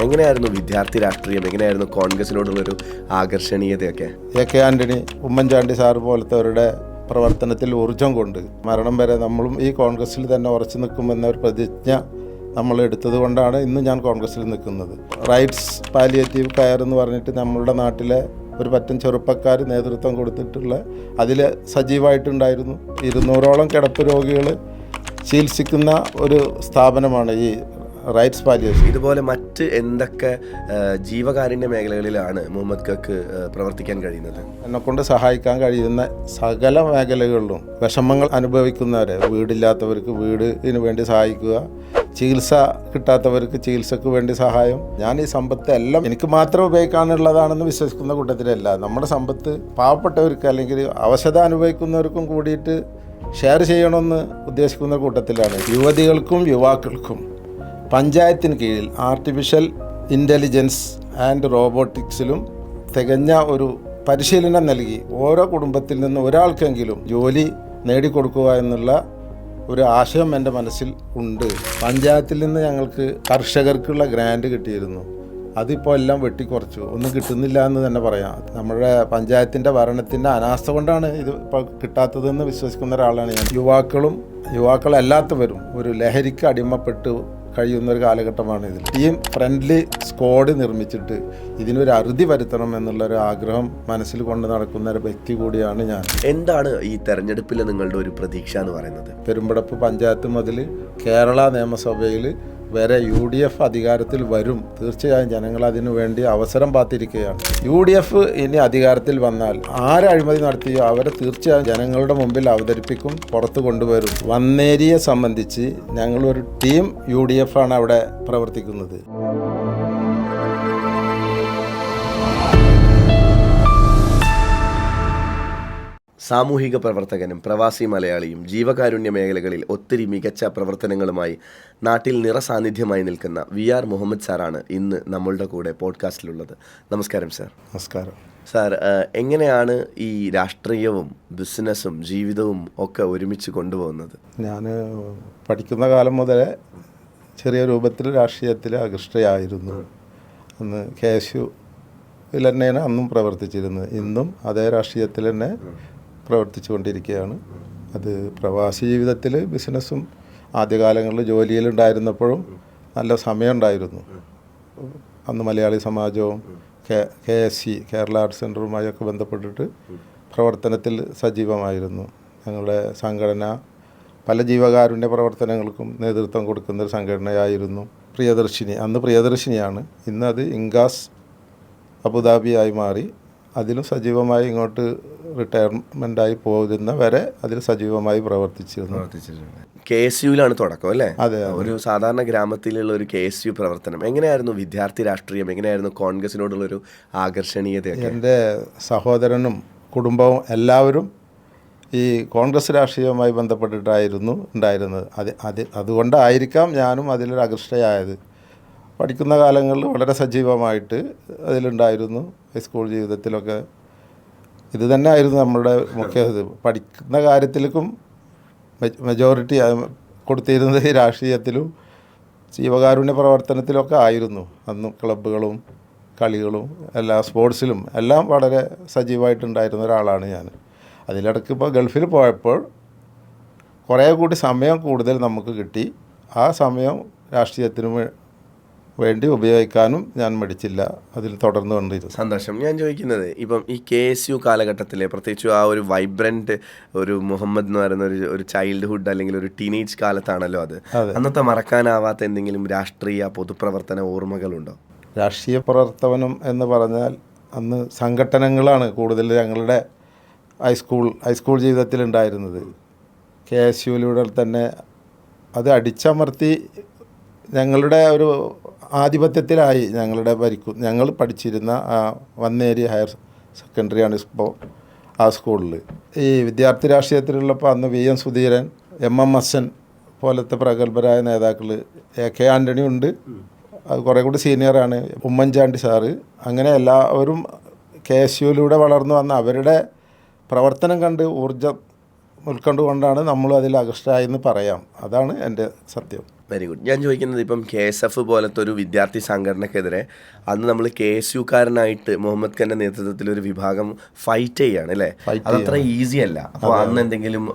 എങ്ങനെയായിരുന്നു വിദ്യാർത്ഥി രാഷ്ട്രീയം, എങ്ങനെയായിരുന്നു കോൺഗ്രസിനോടുള്ളൊരു ആകർഷണീയതയൊക്കെ? എ ആൻ്റണി, ഉമ്മൻചാണ്ടി സാറ് പോലത്തെവരുടെ പ്രവർത്തനത്തിൽ ഊർജം കൊണ്ട് മരണം വരെ നമ്മളും ഈ കോൺഗ്രസ്സിൽ തന്നെ ഉറച്ചു നിൽക്കുമെന്ന ഒരു പ്രതിജ്ഞ നമ്മൾ എടുത്തത് കൊണ്ടാണ് ഇന്ന് ഞാൻ കോൺഗ്രസ്സിൽ നിൽക്കുന്നത്. റൈറ്റ്സ് പാലിയേറ്റീവ് കെയർ എന്ന് പറഞ്ഞിട്ട് നമ്മളുടെ നാട്ടിലെ ഒരു പറ്റം ചെറുപ്പക്കാർ നേതൃത്വം കൊടുത്തിട്ടുള്ള അതിൽ സജീവമായിട്ടുണ്ടായിരുന്നു. 200ഓളം കിടപ്പ് രോഗികൾ ചികിത്സിക്കുന്ന ഒരു സ്ഥാപനമാണ് ഈ റൈറ്റ്സ് പാലിയേറ്റീവ്. ഇതുപോലെ മറ്റ് എന്തൊക്കെ ജീവകാരുണ്യ മേഖലകളിലാണ് മുഹമ്മദ് ഖക്ക് പ്രവർത്തിക്കാൻ കഴിയുന്നത്? എന്നെക്കൊണ്ട് സഹായിക്കാൻ കഴിയുന്ന സകല മേഖലകളിലും വിഷമങ്ങൾ അനുഭവിക്കുന്നവരെ, വീടില്ലാത്തവർക്ക് വീടിന് വേണ്ടി സഹായിക്കുക, ചികിത്സ കിട്ടാത്തവർക്ക് ചികിത്സക്ക് വേണ്ടി സഹായം. ഞാൻ ഈ സമ്പത്ത് എല്ലാം എനിക്ക് മാത്രം ഉപയോഗിക്കാനുള്ളതാണെന്ന് വിശ്വസിക്കുന്ന കൂട്ടത്തിലല്ല. നമ്മുടെ സമ്പത്ത് പാവപ്പെട്ടവർക്ക് അല്ലെങ്കിൽ അവശത അനുഭവിക്കുന്നവർക്കും കൂടിയിട്ട് ഷെയർ ചെയ്യണമെന്ന് ഉദ്ദേശിക്കുന്ന കൂട്ടത്തിലാണ്. യുവതികൾക്കും യുവാക്കൾക്കും പഞ്ചായത്തിന് കീഴിൽ ആർട്ടിഫിഷ്യൽ ഇൻ്റലിജൻസ് ആൻഡ് റോബോട്ടിക്സിലും തികഞ്ഞ ഒരു പരിശീലനം നൽകി ഓരോ കുടുംബത്തിൽ നിന്ന് ഒരാൾക്കെങ്കിലും ജോലി നേടിക്കൊടുക്കുക എന്നുള്ള ഒരു ആശയം എൻ്റെ മനസ്സിൽ ഉണ്ട്. പഞ്ചായത്തിൽ നിന്ന് ഞങ്ങൾക്ക് കർഷകർക്കുള്ള ഗ്രാൻഡ് കിട്ടിയിരുന്നു. അതിപ്പോൾ എല്ലാം വെട്ടിക്കുറച്ചു, ഒന്നും കിട്ടുന്നില്ല എന്ന് തന്നെ പറയാം. നമ്മുടെ പഞ്ചായത്തിൻ്റെ ഭരണത്തിൻ്റെ അനാസ്ഥ കൊണ്ടാണ് ഇത് ഇപ്പോൾ കിട്ടാത്തതെന്ന് വിശ്വസിക്കുന്ന ഒരാളാണ് ഞാൻ. യുവാക്കളല്ലാത്തവരും ഒരു ലഹരിക്ക് അടിമപ്പെട്ട് കഴിയുന്നൊരു കാലഘട്ടമാണ് ഇതിൽ. ടീം ഫ്രണ്ട്ലി സ്ക്വാഡ് നിർമ്മിച്ചിട്ട് ഇതിനൊരു അറുതി വരുത്തണം എന്നുള്ളൊരു ആഗ്രഹം മനസ്സിൽ കൊണ്ട് നടക്കുന്ന ഒരു വ്യക്തി കൂടിയാണ് ഞാൻ. എന്താണ് ഈ തെരഞ്ഞെടുപ്പിൽ നിങ്ങളുടെ ഒരു പ്രതീക്ഷ എന്ന് പറയുന്നത്? പെരുമ്പടപ്പ് പഞ്ചായത്ത് മുതൽ കേരള നിയമസഭയിൽ വരെ UDF അധികാരത്തിൽ വരും. തീർച്ചയായും ജനങ്ങൾ അതിനു വേണ്ടി അവസരം കാത്തിരിക്കുകയാണ്. UDF ഇനി അധികാരത്തിൽ വന്നാൽ ആര് അഴിമതി നടത്തിയോ അവരെ തീർച്ചയായും ജനങ്ങളുടെ മുമ്പിൽ അവതരിപ്പിക്കും, പുറത്തു കൊണ്ടുവരും. വന്നേരിയെ സംബന്ധിച്ച് ഞങ്ങളൊരു ടീം UDF ആണ് അവിടെ പ്രവർത്തിക്കുന്നത്. സാമൂഹിക പ്രവർത്തകനും പ്രവാസി മലയാളിയും ജീവകാരുണ്യ മേഖലകളിൽ ഒത്തിരി മികച്ച പ്രവർത്തനങ്ങളുമായി നാട്ടിൽ നിറസാന്നിധ്യമായി നിൽക്കുന്ന VR മുഹമ്മദ് സാറാണ് ഇന്ന് നമ്മളുടെ കൂടെ പോഡ്കാസ്റ്റിലുള്ളത്. നമസ്കാരം സാർ. നമസ്കാരം സാർ. എങ്ങനെയാണ് ഈ രാഷ്ട്രീയവും ബിസിനസ്സും ജീവിതവും ഒക്കെ ഒരുമിച്ച് കൊണ്ടുപോകുന്നത്? ഞാൻ പഠിക്കുന്ന കാലം മുതലേ ചെറിയ രൂപത്തിൽ രാഷ്ട്രീയത്തിൽ ആകൃഷ്ടയായിരുന്നു. അന്ന് KSUവിൽ തന്നെയാണ് അന്നും പ്രവർത്തിച്ചിരുന്നത്. ഇന്നും അതേ രാഷ്ട്രീയത്തിൽ തന്നെ പ്രവർത്തിച്ചു കൊണ്ടിരിക്കുകയാണ്. അത് പ്രവാസി ജീവിതത്തിൽ ബിസിനസ്സും ആദ്യകാലങ്ങളിൽ ജോലിയിലുണ്ടായിരുന്നപ്പോഴും നല്ല സമയമുണ്ടായിരുന്നു. അന്ന് മലയാളി സമാജവും KSC കേരള ആർട്സ് സെൻ്ററുമായൊക്കെ ബന്ധപ്പെട്ടിട്ട് പ്രവർത്തനത്തിൽ സജീവമായിരുന്നു. ഞങ്ങളുടെ സംഘടന പല ജീവകാരുണ്യ പ്രവർത്തനങ്ങൾക്കും നേതൃത്വം കൊടുക്കുന്നൊരു സംഘടനയായിരുന്നു പ്രിയദർശിനി. അന്ന് പ്രിയദർശിനിയാണ്, ഇന്ന് അത് ഇൻഗാസ് അബുദാബിയായി മാറി. അതിലും സജീവമായി ഇങ്ങോട്ട് റിട്ടയർമെൻ്റായി പോകുന്ന വരെ അതിൽ സജീവമായി പ്രവർത്തിച്ചിരുന്നു. KSUവിലാണ് തുടക്കം അല്ലേ? അതെ. ഒരു സാധാരണ ഗ്രാമത്തിലുള്ള ഒരു KSU പ്രവർത്തനം എങ്ങനെയായിരുന്നു? വിദ്യാർത്ഥി രാഷ്ട്രീയം എങ്ങനെയായിരുന്നു? കോൺഗ്രസിനോടുള്ളൊരു ആകർഷണീയത? എൻ്റെ സഹോദരനും കുടുംബവും എല്ലാവരും ഈ കോൺഗ്രസ് രാഷ്ട്രീയവുമായി ബന്ധപ്പെട്ടിട്ടായിരുന്നു ഉണ്ടായിരുന്നത്. അതുകൊണ്ടായിരിക്കാം ഞാനും അതിലൊരു ആകർഷ്ടയായത്. പഠിക്കുന്ന കാലങ്ങളിൽ വളരെ സജീവമായിട്ട് അതിലുണ്ടായിരുന്നു. ഹൈസ്കൂൾ ജീവിതത്തിലൊക്കെ ഇത് തന്നെ ആയിരുന്നു നമ്മളുടെ മുഖ്യ പഠിക്കുന്ന കാര്യത്തിലേക്കും മെജോറിറ്റി കൊടുത്തിരുന്നത് ഈ രാഷ്ട്രീയത്തിലും ജീവകാരുണ്യ പ്രവർത്തനത്തിലൊക്കെ ആയിരുന്നു. അന്നും ക്ലബ്ബുകളും കളികളും എല്ലാ സ്പോർട്സിലും എല്ലാം വളരെ സജീവമായിട്ടുണ്ടായിരുന്ന ഒരാളാണ് ഞാൻ. അതിലിടയ്ക്ക് ഇപ്പോൾ ഗൾഫിൽ പോയപ്പോൾ കുറേ കൂടി സമയം കൂടുതൽ നമുക്ക് കിട്ടി. ആ സമയം രാഷ്ട്രീയത്തിന് വേണ്ടി ഉപയോഗിക്കാനും ഞാൻ മടിച്ചില്ല, അതിൽ തുടർന്നു കൊണ്ടിരുന്നു. സന്തോഷം. ഞാൻ ചോദിക്കുന്നത്, ഇപ്പം ഈ KSU കാലഘട്ടത്തിലെ പ്രത്യേകിച്ച് ആ ഒരു വൈബ്രൻറ്റ് ഒരു മുഹമ്മദ് എന്ന് പറയുന്ന ഒരു ചൈൽഡ്ഹുഡ് അല്ലെങ്കിൽ ഒരു ടീനേജ് കാലത്താണല്ലോ അത്. അന്നത്തെ മറക്കാനാവാത്ത എന്തെങ്കിലും രാഷ്ട്രീയ പൊതുപ്രവർത്തന ഓർമ്മകളുണ്ടോ? രാഷ്ട്രീയ പ്രവർത്തനം എന്ന് പറഞ്ഞാൽ അന്ന് സംഘടനകളാണ് കൂടുതൽ ഞങ്ങളുടെ ഹൈസ്കൂൾ ജീവിതത്തിലുണ്ടായിരുന്നത്. KSUവിലൂടെ തന്നെ അത് അടിച്ചമർത്തി ഞങ്ങളുടെ ഒരു ആധിപത്യത്തിലായി ഞങ്ങൾ പഠിച്ചിരുന്ന വന്നേരി ഹയർ സെക്കൻഡറിയാണ് ഇപ്പോൾ ആ സ്കൂളിൽ. ഈ വിദ്യാർത്ഥി രാഷ്ട്രീയത്തിലുള്ളപ്പോൾ അന്ന് VM സുധീരൻ, MMSN പോലത്തെ പ്രഗത്ഭരായ നേതാക്കൾ, AK ആൻ്റണി ഉണ്ട്, അത് കുറേ കൂടി സീനിയറാണ്, ഉമ്മൻചാണ്ടി സാറ്, അങ്ങനെ എല്ലാവരും KSUവിലൂടെ വളർന്നു വന്ന അവരുടെ പ്രവർത്തനം കണ്ട് ഊർജം ഉൾക്കൊണ്ടുകൊണ്ടാണ് നമ്മൾ അതിൽ ആകൃഷ്ടരായെന്ന് പറയാം. അതാണ് എൻ്റെ സത്യം. Very good. ഞാൻ ചോദിക്കുന്നത് ഇപ്പം KSF പോലത്തെ ഒരു വിദ്യാർത്ഥി സംഘടനയ്ക്കെതിരെ അന്ന് നമ്മൾ KSU കാരനായിട്ട് മുഹമ്മദ് ഖാൻ്റെ നേതൃത്വത്തിൽ ഒരു വിഭാഗം ഫൈറ്റ് ചെയ്യാണ് അല്ലേ? അതത്ര ഈസി അല്ല. അപ്പോൾ അന്ന് എന്തെങ്കിലും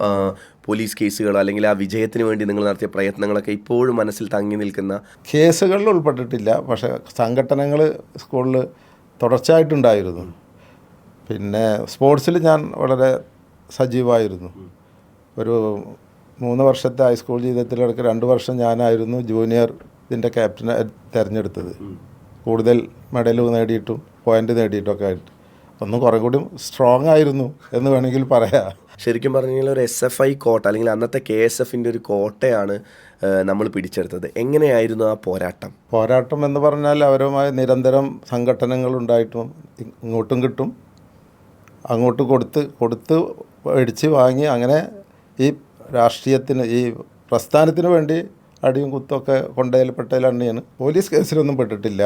പോലീസ് കേസുകളോ അല്ലെങ്കിൽ ആ വിജയത്തിന് വേണ്ടി നിങ്ങൾ നടത്തിയ പ്രയത്നങ്ങളൊക്കെ ഇപ്പോഴും മനസ്സിൽ തങ്ങി നിൽക്കുന്ന? കേസുകളിൽ ഉൾപ്പെട്ടിട്ടില്ല, പക്ഷേ സംഘടനകൾ സ്കൂളിൽ തുടർച്ചയായിട്ടുണ്ടായിരുന്നു. പിന്നെ സ്പോർട്സിൽ ഞാൻ വളരെ സജീവമായിരുന്നു. ഒരു 3 വർഷത്തെ ഹൈസ്കൂൾ ജീവിതത്തിലിടയ്ക്ക് 2 വർഷം ഞാനായിരുന്നു ജൂനിയർ ഇതിൻ്റെ ക്യാപ്റ്റനെ തിരഞ്ഞെടുത്തത്. കൂടുതൽ മെഡൽ നേടിയിട്ടും പോയിൻ്റ് നേടിയിട്ടൊക്കെ ആയിട്ട് ഒന്നും കുറേ കൂടി സ്ട്രോങ് ആയിരുന്നു എന്ന് വേണമെങ്കിൽ പറയാം. ശരിക്കും പറഞ്ഞു കഴിഞ്ഞാൽ ഒരു SFI കോട്ട അല്ലെങ്കിൽ അന്നത്തെ KSFൻ്റെ ഒരു കോട്ടയാണ് നമ്മൾ പിടിച്ചെടുത്തത്. എങ്ങനെയായിരുന്നു ആ പോരാട്ടം എന്ന് പറഞ്ഞാൽ അവരുമായി നിരന്തരം സംഘടനകളുണ്ടായിട്ടും ഇങ്ങോട്ടും കിട്ടും അങ്ങോട്ട് കൊടുത്ത് മേടിച്ച് വാങ്ങി അങ്ങനെ ഈ രാഷ്ട്രീയത്തിന് ഈ പ്രസ്ഥാനത്തിന് വേണ്ടി അടിയും കുത്തൊക്കെ കൊണ്ടതിൽപ്പെട്ടതിലാണ്. പോലീസ് കേസിലൊന്നും പെട്ടിട്ടില്ല.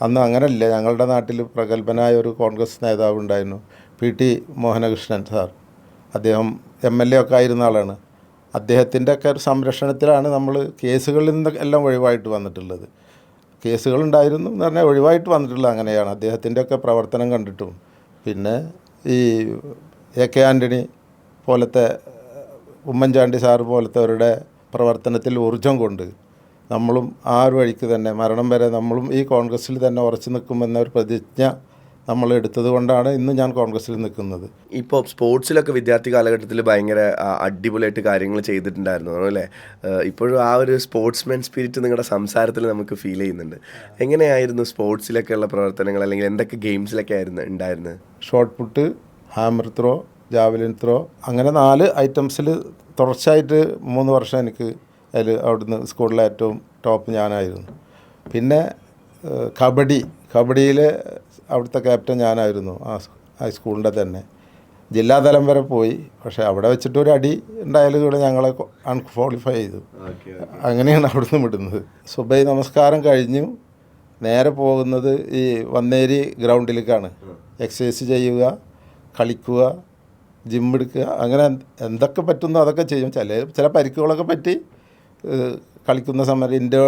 അന്ന് അങ്ങനെയല്ല. ഞങ്ങളുടെ നാട്ടിൽ പ്രഗത്ഭനായ ഒരു കോൺഗ്രസ് നേതാവ് ഉണ്ടായിരുന്നു, PT മോഹനകൃഷ്ണൻ സാർ. അദ്ദേഹം MLA ഒക്കെ ആയിരുന്ന ആളാണ്. അദ്ദേഹത്തിൻ്റെ ഒക്കെ ഒരു സംരക്ഷണത്തിലാണ് നമ്മൾ കേസുകളിൽ നിന്ന് എല്ലാം ഒഴിവായിട്ട് വന്നിട്ടുള്ളത്. കേസുകളുണ്ടായിരുന്നു എന്ന് പറഞ്ഞാൽ ഒഴിവായിട്ട് വന്നിട്ടുള്ളത് അങ്ങനെയാണ് അദ്ദേഹത്തിൻ്റെ ഒക്കെ പ്രവർത്തനം കണ്ടിട്ടും. പിന്നെ ഈ AK ആൻ്റണി പോലത്തെ, ഉമ്മൻചാണ്ടി സാറ് പോലത്തെവരുടെ പ്രവർത്തനത്തിൽ ഊർജം കൊണ്ട് നമ്മളും ആ ഒരു വഴിക്ക് തന്നെ മരണം വരെ നമ്മളും ഈ കോൺഗ്രസ്സിൽ തന്നെ ഉറച്ചു നിൽക്കുമെന്നൊരു പ്രതിജ്ഞ നമ്മൾ എടുത്തത് കൊണ്ടാണ് ഇന്ന് ഞാൻ കോൺഗ്രസ്സിൽ നിൽക്കുന്നത്. ഇപ്പോൾ സ്പോർട്സിലൊക്കെ വിദ്യാർത്ഥി കാലഘട്ടത്തിൽ ഭയങ്കര അടിപൊളിയായിട്ട് കാര്യങ്ങൾ ചെയ്തിട്ടുണ്ടായിരുന്നു അല്ലേ? ഇപ്പോഴും ആ ഒരു സ്പോർട്സ്മാൻ സ്പിരിറ്റ് നിങ്ങളുടെ സംസാരത്തിൽ നമുക്ക് ഫീൽ ചെയ്യുന്നുണ്ട്. എങ്ങനെയായിരുന്നു സ്പോർട്സിലൊക്കെയുള്ള പ്രവർത്തനങ്ങൾ, അല്ലെങ്കിൽ എന്തൊക്കെ ഗെയിംസിലൊക്കെ ആയിരുന്നു ഉണ്ടായിരുന്നത്? Shot put, hammer throw, javelin throw, അങ്ങനെ 4 ഐറ്റംസിൽ തുടർച്ചയായിട്ട് 3 വർഷം എനിക്ക് അതിൽ അവിടുന്ന് സ്കൂളിലെ ഏറ്റവും ടോപ്പ് ഞാനായിരുന്നു. പിന്നെ കബഡിയിൽ അവിടുത്തെ ക്യാപ്റ്റൻ ഞാനായിരുന്നു. ആ സ്കൂളിൻ്റെ തന്നെ ജില്ലാതലം വരെ പോയി. പക്ഷേ അവിടെ വെച്ചിട്ടൊരു അടി ഉണ്ടായാലും കൂടെ ഞങ്ങളെ അൺക്വാളിഫൈ ചെയ്തു. അങ്ങനെയാണ് അവിടുന്ന് വിടുന്നത്. സുബൈ നമസ്കാരം കഴിഞ്ഞു നേരെ പോകുന്നത് ഈ വന്നേരി ഗ്രൗണ്ടിലേക്കാണ്. എക്സസൈസ് ചെയ്യുക, കളിക്കുക, ജിമ്മെടുക്കുക, അങ്ങനെ എന്തൊക്കെ പറ്റുന്നോ അതൊക്കെ ചെയ്യും. ചില പരിക്കുകളൊക്കെ പറ്റി കളിക്കുന്ന സമയത്ത്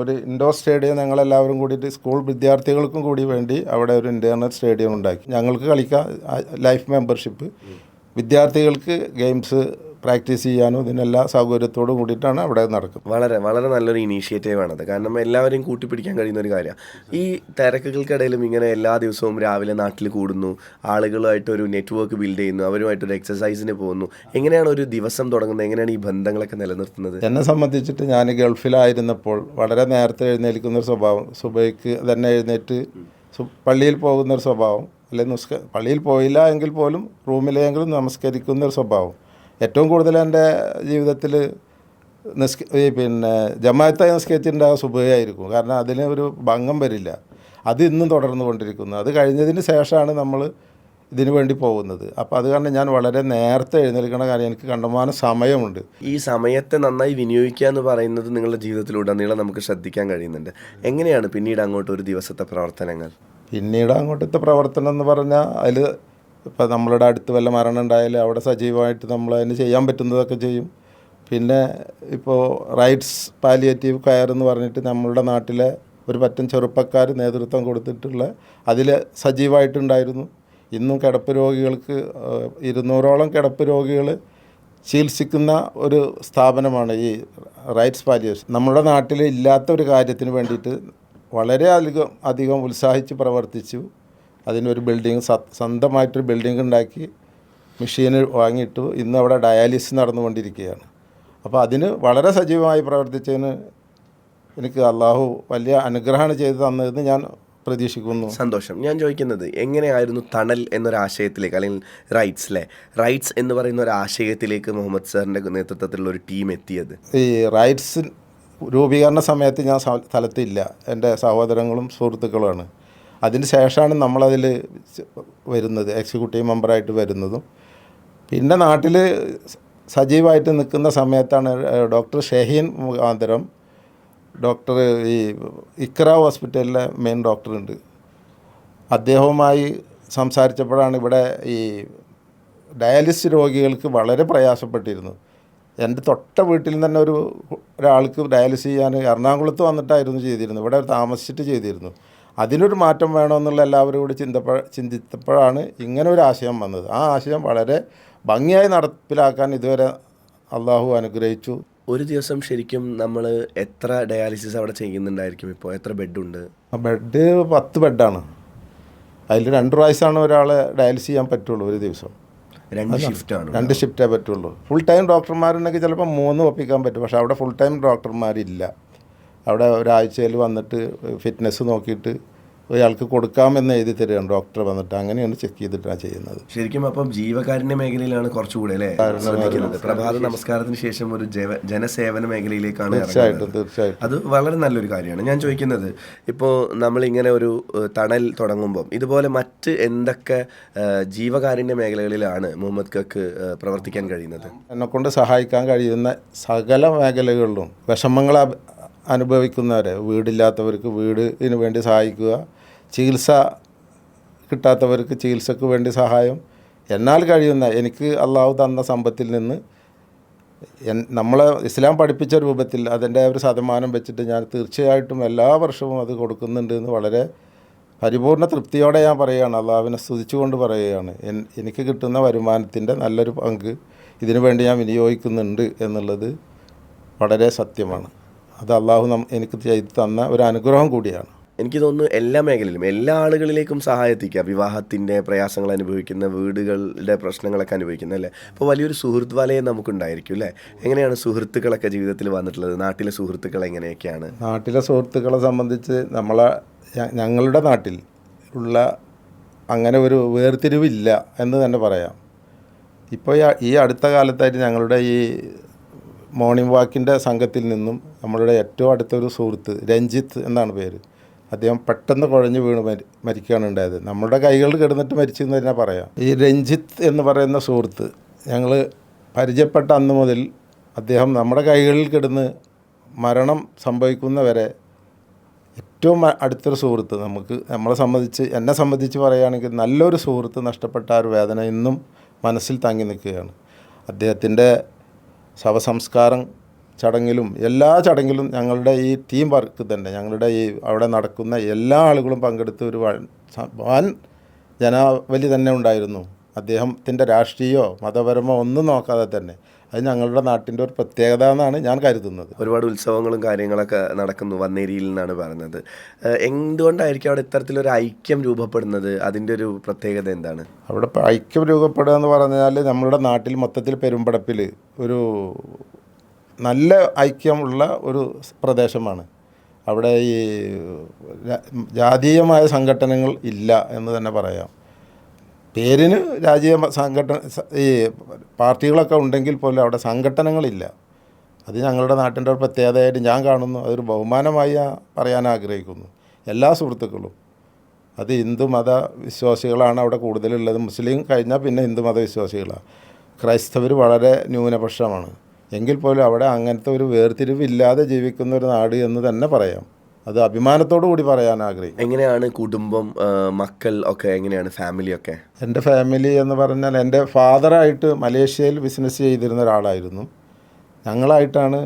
ഒരു ഇൻഡോർ സ്റ്റേഡിയം ഞങ്ങളെല്ലാവരും കൂടിയിട്ട് സ്കൂൾ വിദ്യാർത്ഥികൾക്കും കൂടി വേണ്ടി അവിടെ ഒരു ഇൻ്റർണൽ സ്റ്റേഡിയം ഉണ്ടാക്കി. ഞങ്ങൾക്ക് കളിക്കാം, ലൈഫ് മെമ്പർഷിപ്പ്, വിദ്യാർത്ഥികൾക്ക് ഗെയിംസ് പ്രാക്ടീസ് ചെയ്യാനും ഇതിനെല്ലാ സൗകര്യത്തോടും കൂടിയിട്ടാണ് അവിടെ നടക്കുന്നത്. വളരെ വളരെ നല്ലൊരു ഇനീഷ്യേറ്റീവാണത്. കാരണം എല്ലാവരെയും കൂട്ടിപ്പിടിക്കാൻ കഴിയുന്ന ഒരു കാര്യമാണ്. ഈ തിരക്കുകൾക്കിടയിലും ഇങ്ങനെ എല്ലാ ദിവസവും രാവിലെ നാട്ടിൽ കൂടുന്നു, ആളുകളുമായിട്ടൊരു നെറ്റ്വർക്ക് ബിൽഡ് ചെയ്യുന്നു, അവരുമായിട്ടൊരു എക്സസൈസിന് പോകുന്നു. എങ്ങനെയാണ് ഒരു ദിവസം തുടങ്ങുന്നത്? എങ്ങനെയാണ് ഈ ബന്ധങ്ങളൊക്കെ നിലനിർത്തുന്നത്? എന്നെ സംബന്ധിച്ചിട്ട് ഞാൻ ഗൾഫിലായിരുന്നപ്പോൾ വളരെ നേരത്തെ എഴുന്നേൽക്കുന്നൊരു സ്വഭാവം, സുബൈക്ക് തന്നെ എഴുന്നേറ്റ് പള്ളിയിൽ പോകുന്നൊരു സ്വഭാവം, അല്ലെങ്കിൽ പള്ളിയിൽ പോയില്ല എങ്കിൽ പോലും റൂമിലെങ്കിലും നമസ്കരിക്കുന്നൊരു സ്വഭാവം. ഏറ്റവും കൂടുതൽ എൻ്റെ ജീവിതത്തിൽ ജമാഅത്തായി നിസ്കരിച്ചിട്ടുണ്ടാകുക സുബഹിയായിരിക്കും. കാരണം അതിന് ഒരു ഭംഗം വരില്ല. അത് ഇന്നും തുടർന്നു കൊണ്ടിരിക്കുന്നു. അത് കഴിഞ്ഞതിന് ശേഷമാണ് നമ്മൾ ഇതിനു വേണ്ടി പോകുന്നത്. അപ്പോൾ അത് കാരണം ഞാൻ വളരെ നേരത്തെ എഴുന്നേൽക്കണ കാര്യം എനിക്ക് കണ്ടമാനം സമയമുണ്ട്. ഈ സമയത്തെ നന്നായി വിനിയോഗിക്കുക എന്ന് പറയുന്നത് നിങ്ങളുടെ ജീവിതത്തിലുടനീളം നമുക്ക് ശ്രദ്ധിക്കാൻ കഴിയുന്നുണ്ട്. എങ്ങനെയാണ് പിന്നീട് അങ്ങോട്ട് ഒരു ദിവസത്തെ പ്രവർത്തനങ്ങൾ? പിന്നീട് അങ്ങോട്ടത്തെ പ്രവർത്തനം എന്ന് പറഞ്ഞാൽ അതിൽ ഇപ്പോൾ നമ്മളുടെ അടുത്ത് വല്ല മരണം ഉണ്ടായാലും അവിടെ സജീവമായിട്ട് നമ്മൾ അതിന് ചെയ്യാൻ പറ്റുന്നതൊക്കെ ചെയ്യും. പിന്നെ ഇപ്പോൾ റൈറ്റ്സ് പാലിയേറ്റീവ് കെയർ എന്ന് പറഞ്ഞിട്ട് നമ്മളുടെ നാട്ടിലെ ഒരു പറ്റം ചെറുപ്പക്കാർ നേതൃത്വം കൊടുത്തിട്ടുള്ള അതിൽ സജീവമായിട്ടുണ്ടായിരുന്നു. ഇന്നും കിടപ്പ് രോഗികൾക്ക് 200ഓളം കിടപ്പ് രോഗികൾ ചികിത്സിക്കുന്ന ഒരു സ്ഥാപനമാണ് ഈ റൈറ്റ്സ് പാലിയേഷൻ. നമ്മുടെ നാട്ടിൽ ഇല്ലാത്ത ഒരു കാര്യത്തിന് വേണ്ടിയിട്ട് വളരെ അധികം ഉത്സാഹിച്ച് പ്രവർത്തിച്ചു. അതിനൊരു ബിൽഡിങ്, സ്വന്തമായിട്ടൊരു ബിൽഡിങ് ഉണ്ടാക്കി മെഷീൻ വാങ്ങിയിട്ടു. ഇന്ന് അവിടെ ഡയാലിസിസ് നടന്നുകൊണ്ടിരിക്കുകയാണ്. അപ്പോൾ അതിന് വളരെ സജീവമായി പ്രവർത്തിച്ചതിന് എനിക്ക് അള്ളാഹു വലിയ അനുഗ്രഹമാണ് ചെയ്തു തന്നതെന്ന് ഞാൻ പ്രതീക്ഷിക്കുന്നു. സന്തോഷം. ഞാൻ ചോദിക്കുന്നത് എങ്ങനെയായിരുന്നു തണൽ എന്നൊരാശയത്തിലേക്ക്, അല്ലെങ്കിൽ റൈറ്റ്സ് എന്ന് പറയുന്ന ഒരു ആശയത്തിലേക്ക് മുഹമ്മദ് സാറിൻ്റെ നേതൃത്വത്തിലുള്ള ഒരു ടീം എത്തിയത്? ഈ റൈറ്റ്സ് രൂപീകരണ സമയത്ത് ഞാൻ സ്ഥലത്തില്ല, എൻ്റെ സഹോദരങ്ങളും സുഹൃത്തുക്കളുമാണ്. അതിന് ശേഷമാണ് നമ്മളതിൽ വരുന്നത്, എക്സിക്യൂട്ടീവ് മെമ്പറായിട്ട് വരുന്നതും. പിന്നെ നാട്ടിൽ സജീവമായിട്ട് നിൽക്കുന്ന സമയത്താണ് ഡോക്ടർ ഷഹീൻ മുഖാന്തരം, ഡോക്ടർ ഈ ഇക്ര ഹോസ്പിറ്റലിലെ മെയിൻ ഡോക്ടറുണ്ട്, അദ്ദേഹവുമായി സംസാരിച്ചപ്പോഴാണ് ഇവിടെ ഈ ഡയാലിസിസ് രോഗികൾക്ക് വളരെ പ്രയാസപ്പെട്ടിരുന്നു. എൻ്റെ തൊട്ട വീട്ടിൽ തന്നെ ഒരാൾക്ക് ഡയാലിസിസ് ചെയ്യാൻ എറണാകുളത്ത് വന്നിട്ടായിരുന്നു ചെയ്തിരുന്നത്. ഇവിടെ താമസിച്ചിട്ട് ചെയ്തിരുന്നു. അതിനൊരു മാറ്റം വേണമെന്നുള്ള എല്ലാവരും കൂടി ചിന്തിച്ചപ്പോഴാണ് ഇങ്ങനെ ഒരു ആശയം വന്നത്. ആ ആശയം വളരെ ഭംഗിയായി നടപ്പിലാക്കാൻ ഇതുവരെ അള്ളാഹു അനുഗ്രഹിച്ചു. ഒരു ദിവസം ശരിക്കും നമ്മൾ എത്ര ഡയാലിസിസ് അവിടെ ചെയ്യുന്നുണ്ടായിരിക്കും? ഇപ്പോൾ എത്ര ബെഡുണ്ട്? ബെഡ് 10 ബെഡാണ്. അതിൽ 2 പ്രാവശ്യമാണ് ഒരാളെ ഡയാലിസിസ് ചെയ്യാൻ പറ്റുള്ളൂ ഒരു ദിവസം. 2 ഷിഫ്റ്റാണ്. 2 ഷിഫ്റ്റേ പറ്റുള്ളൂ. ഫുൾ ടൈം ഡോക്ടർമാരുണ്ടെങ്കിൽ ചിലപ്പോൾ 3 ഒപ്പിക്കാൻ പറ്റും. പക്ഷേ അവിടെ ഫുൾ ടൈം ഡോക്ടർമാരില്ല. അവിടെ ഒരാഴ്ചയിൽ വന്നിട്ട് ഫിറ്റ്നസ് നോക്കിയിട്ട് ഒരാൾക്ക് കൊടുക്കാമെന്ന് എഴുതി തരികയാണ് ഡോക്ടർ വന്നിട്ട്. അങ്ങനെയാണ് ചെക്ക് ചെയ്തിട്ടാണ് ചെയ്യുന്നത്. ശരിക്കും അപ്പം ജീവകാരുണ്യ മേഖലയിലാണ് കുറച്ചുകൂടെ അല്ലേ ശ്രദ്ധിക്കുന്നത്? പ്രഭാത നമസ്കാരത്തിന് ശേഷം ഒരു ജനസേവന മേഖലയിലേക്കാണ് തീർച്ചയായിട്ടും അത് വളരെ നല്ലൊരു കാര്യമാണ്. ഞാൻ ചോദിക്കുന്നത്, ഇപ്പോൾ നമ്മളിങ്ങനെ ഒരു തണൽ തുടങ്ങുമ്പം ഇതുപോലെ മറ്റ് എന്തൊക്കെ ജീവകാരുണ്യ മേഖലകളിലാണ് മുഹമ്മദ് കക്ക് പ്രവർത്തിക്കാൻ കഴിയുന്നത്? എന്നെക്കൊണ്ട് സഹായിക്കാൻ കഴിയുന്ന സകല മേഖലകളിലും വിഷമങ്ങൾ അനുഭവിക്കുന്നവരെ, വീടില്ലാത്തവർക്ക് വീടിന് വേണ്ടി സഹായിക്കുക, ചികിത്സ കിട്ടാത്തവർക്ക് ചികിത്സക്ക് വേണ്ടി സഹായം, എന്നാൽ കഴിയുന്ന എനിക്ക് അള്ളാഹു തന്ന സമ്പത്തിൽ നിന്ന് നമ്മളെ ഇസ്ലാം പഠിപ്പിച്ച രൂപത്തിൽ അതിൻ്റെ ഒരു ശതമാനം വെച്ചിട്ട് ഞാൻ തീർച്ചയായിട്ടും എല്ലാ വർഷവും അത് കൊടുക്കുന്നുണ്ട് എന്ന് വളരെ പരിപൂർണ്ണ തൃപ്തിയോടെ ഞാൻ പറയുകയാണ്. അള്ളാഹുവിനെ സ്തുതിച്ചുകൊണ്ട് പറയുകയാണ്. എനിക്ക് കിട്ടുന്ന വരുമാനത്തിൻ്റെ നല്ലൊരു പങ്ക് ഇതിനു വേണ്ടി ഞാൻ വിനിയോഗിക്കുന്നുണ്ട് എന്നുള്ളത് വളരെ സത്യമാണ്. അത് അള്ളാഹു എനിക്ക് ചെയ്തു തന്ന ഒരു അനുഗ്രഹം കൂടിയാണ്. എനിക്ക് തോന്നുന്നു എല്ലാ മേഖലയിലും എല്ലാ ആളുകളിലേക്കും സഹായത്തിക്കാം. വിവാഹത്തിൻ്റെ പ്രയാസങ്ങൾ അനുഭവിക്കുന്ന, വീടുകളുടെ പ്രശ്നങ്ങളൊക്കെ അനുഭവിക്കുന്ന അല്ലേ. അപ്പോൾ വലിയൊരു സുഹൃത്ത് വലയം നമുക്കുണ്ടായിരിക്കും അല്ലേ. എങ്ങനെയാണ് സുഹൃത്തുക്കളൊക്കെ ജീവിതത്തിൽ വന്നിട്ടുള്ളത്? നാട്ടിലെ സുഹൃത്തുക്കൾ എങ്ങനെയൊക്കെയാണ്? നാട്ടിലെ സുഹൃത്തുക്കളെ സംബന്ധിച്ച് ഞങ്ങളുടെ നാട്ടിൽ ഉള്ള അങ്ങനെ ഒരു വേർതിരിവില്ല എന്ന് തന്നെ പറയാം. ഇപ്പോൾ ഈ അടുത്ത കാലത്തായിട്ട് ഞങ്ങളുടെ ഈ മോർണിംഗ് വാക്കിൻ്റെ സംഘത്തിൽ നിന്നും നമ്മളുടെ ഏറ്റവും അടുത്തൊരു സുഹൃത്ത് രഞ്ജിത്ത് എന്നാണ് പേര്. അദ്ദേഹം പെട്ടെന്ന് കുഴഞ്ഞു വീണ് മരിക്കുകയാണ് ഉണ്ടായത്. നമ്മുടെ കൈകളിൽ കിടന്നിട്ട് മരിച്ചു എന്ന് തന്നെ പറയാം. ഈ രഞ്ജിത്ത് എന്ന് പറയുന്ന സുഹൃത്ത് ഞങ്ങൾ പരിചയപ്പെട്ട അന്ന് മുതൽ അദ്ദേഹം നമ്മുടെ കൈകളിൽ കിടന്ന് മരണം സംഭവിക്കുന്നവരെ ഏറ്റവും അടുത്തൊരു സുഹൃത്ത്. എന്നെ സംബന്ധിച്ച് പറയുകയാണെങ്കിൽ നല്ലൊരു സുഹൃത്ത് നഷ്ടപ്പെട്ട ആ ഒരു വേദന ഇന്നും മനസ്സിൽ തങ്ങി നിൽക്കുകയാണ്. അദ്ദേഹത്തിൻ്റെ ശവസംസ്കാരം ചടങ്ങിലും എല്ലാ ചടങ്ങിലും ഞങ്ങളുടെ ഈ ടീം വർക്ക് തന്നെ, ഞങ്ങളുടെ ഈ അവിടെ നടക്കുന്ന എല്ലാ ആളുകളും പങ്കെടുത്ത് ഒരു വൻ ജനാവലി തന്നെ ഉണ്ടായിരുന്നു. അദ്ദേഹത്തിൻ്റെ രാഷ്ട്രീയമോ മതപരമോ ഒന്നും നോക്കാതെ തന്നെ. അത് ഞങ്ങളുടെ നാട്ടിൻ്റെ ഒരു പ്രത്യേകത എന്നാണ് ഞാൻ കരുതുന്നത്. ഒരുപാട് ഉത്സവങ്ങളും കാര്യങ്ങളൊക്കെ നടക്കുന്നു വന്നേരിയിൽ നിന്നാണ് പറഞ്ഞത്. എന്തുകൊണ്ടായിരിക്കും അവിടെ ഇത്തരത്തിലൊരു ഐക്യം രൂപപ്പെടുന്നത്? അതിൻ്റെ ഒരു പ്രത്യേകത എന്താണ്? അവിടെ ഇപ്പോൾ ഐക്യം രൂപപ്പെടുക എന്ന് പറഞ്ഞാൽ നമ്മളുടെ നാട്ടിൽ മൊത്തത്തിൽ പെരുമ്പടപ്പിൽ ഒരു നല്ല ഐക്യമുള്ള ഒരു പ്രദേശമാണ്. അവിടെ ഈ ജാതീയമായ സംഘടനകൾ ഇല്ല എന്ന് തന്നെ പറയാം. പേരിന് രാജീയ ഈ പാർട്ടികളൊക്കെ ഉണ്ടെങ്കിൽ പോലും അവിടെ സംഘടനകളില്ല. അത് ഞങ്ങളുടെ നാട്ടിൻ്റെ ഒരു പ്രത്യേകതയായിട്ട് ഞാൻ കാണുന്നു. അതൊരു ബഹുമാനമായി പറയാൻ ആഗ്രഹിക്കുന്നു. എല്ലാ സുഹൃത്തുക്കളും അത് ഹിന്ദു മത വിശ്വാസികളാണ് അവിടെ കൂടുതലുള്ളത്. മുസ്ലിം കഴിഞ്ഞാൽ പിന്നെ ഹിന്ദു മത വിശ്വാസികളാണ്. ക്രൈസ്തവർ വളരെ ന്യൂനപക്ഷമാണ്. എങ്കിൽ പോലും അവിടെ അങ്ങനത്തെ ഒരു വേർതിരിവില്ലാതെ ജീവിക്കുന്ന ഒരു നാട് എന്ന് തന്നെ പറയാം. അത് അഭിമാനത്തോടു കൂടി പറയാൻ ആഗ്രഹിക്കും. എങ്ങനെയാണ് കുടുംബം, മക്കൾ ഒക്കെ എങ്ങനെയാണ്, ഫാമിലിയൊക്കെ? എൻ്റെ ഫാമിലി എന്ന് പറഞ്ഞാൽ എൻ്റെ ഫാദറായിട്ട് മലേഷ്യയിൽ ബിസിനസ് ചെയ്തിരുന്ന ഒരാളായിരുന്നു. ഞങ്ങളായിട്ടാണ്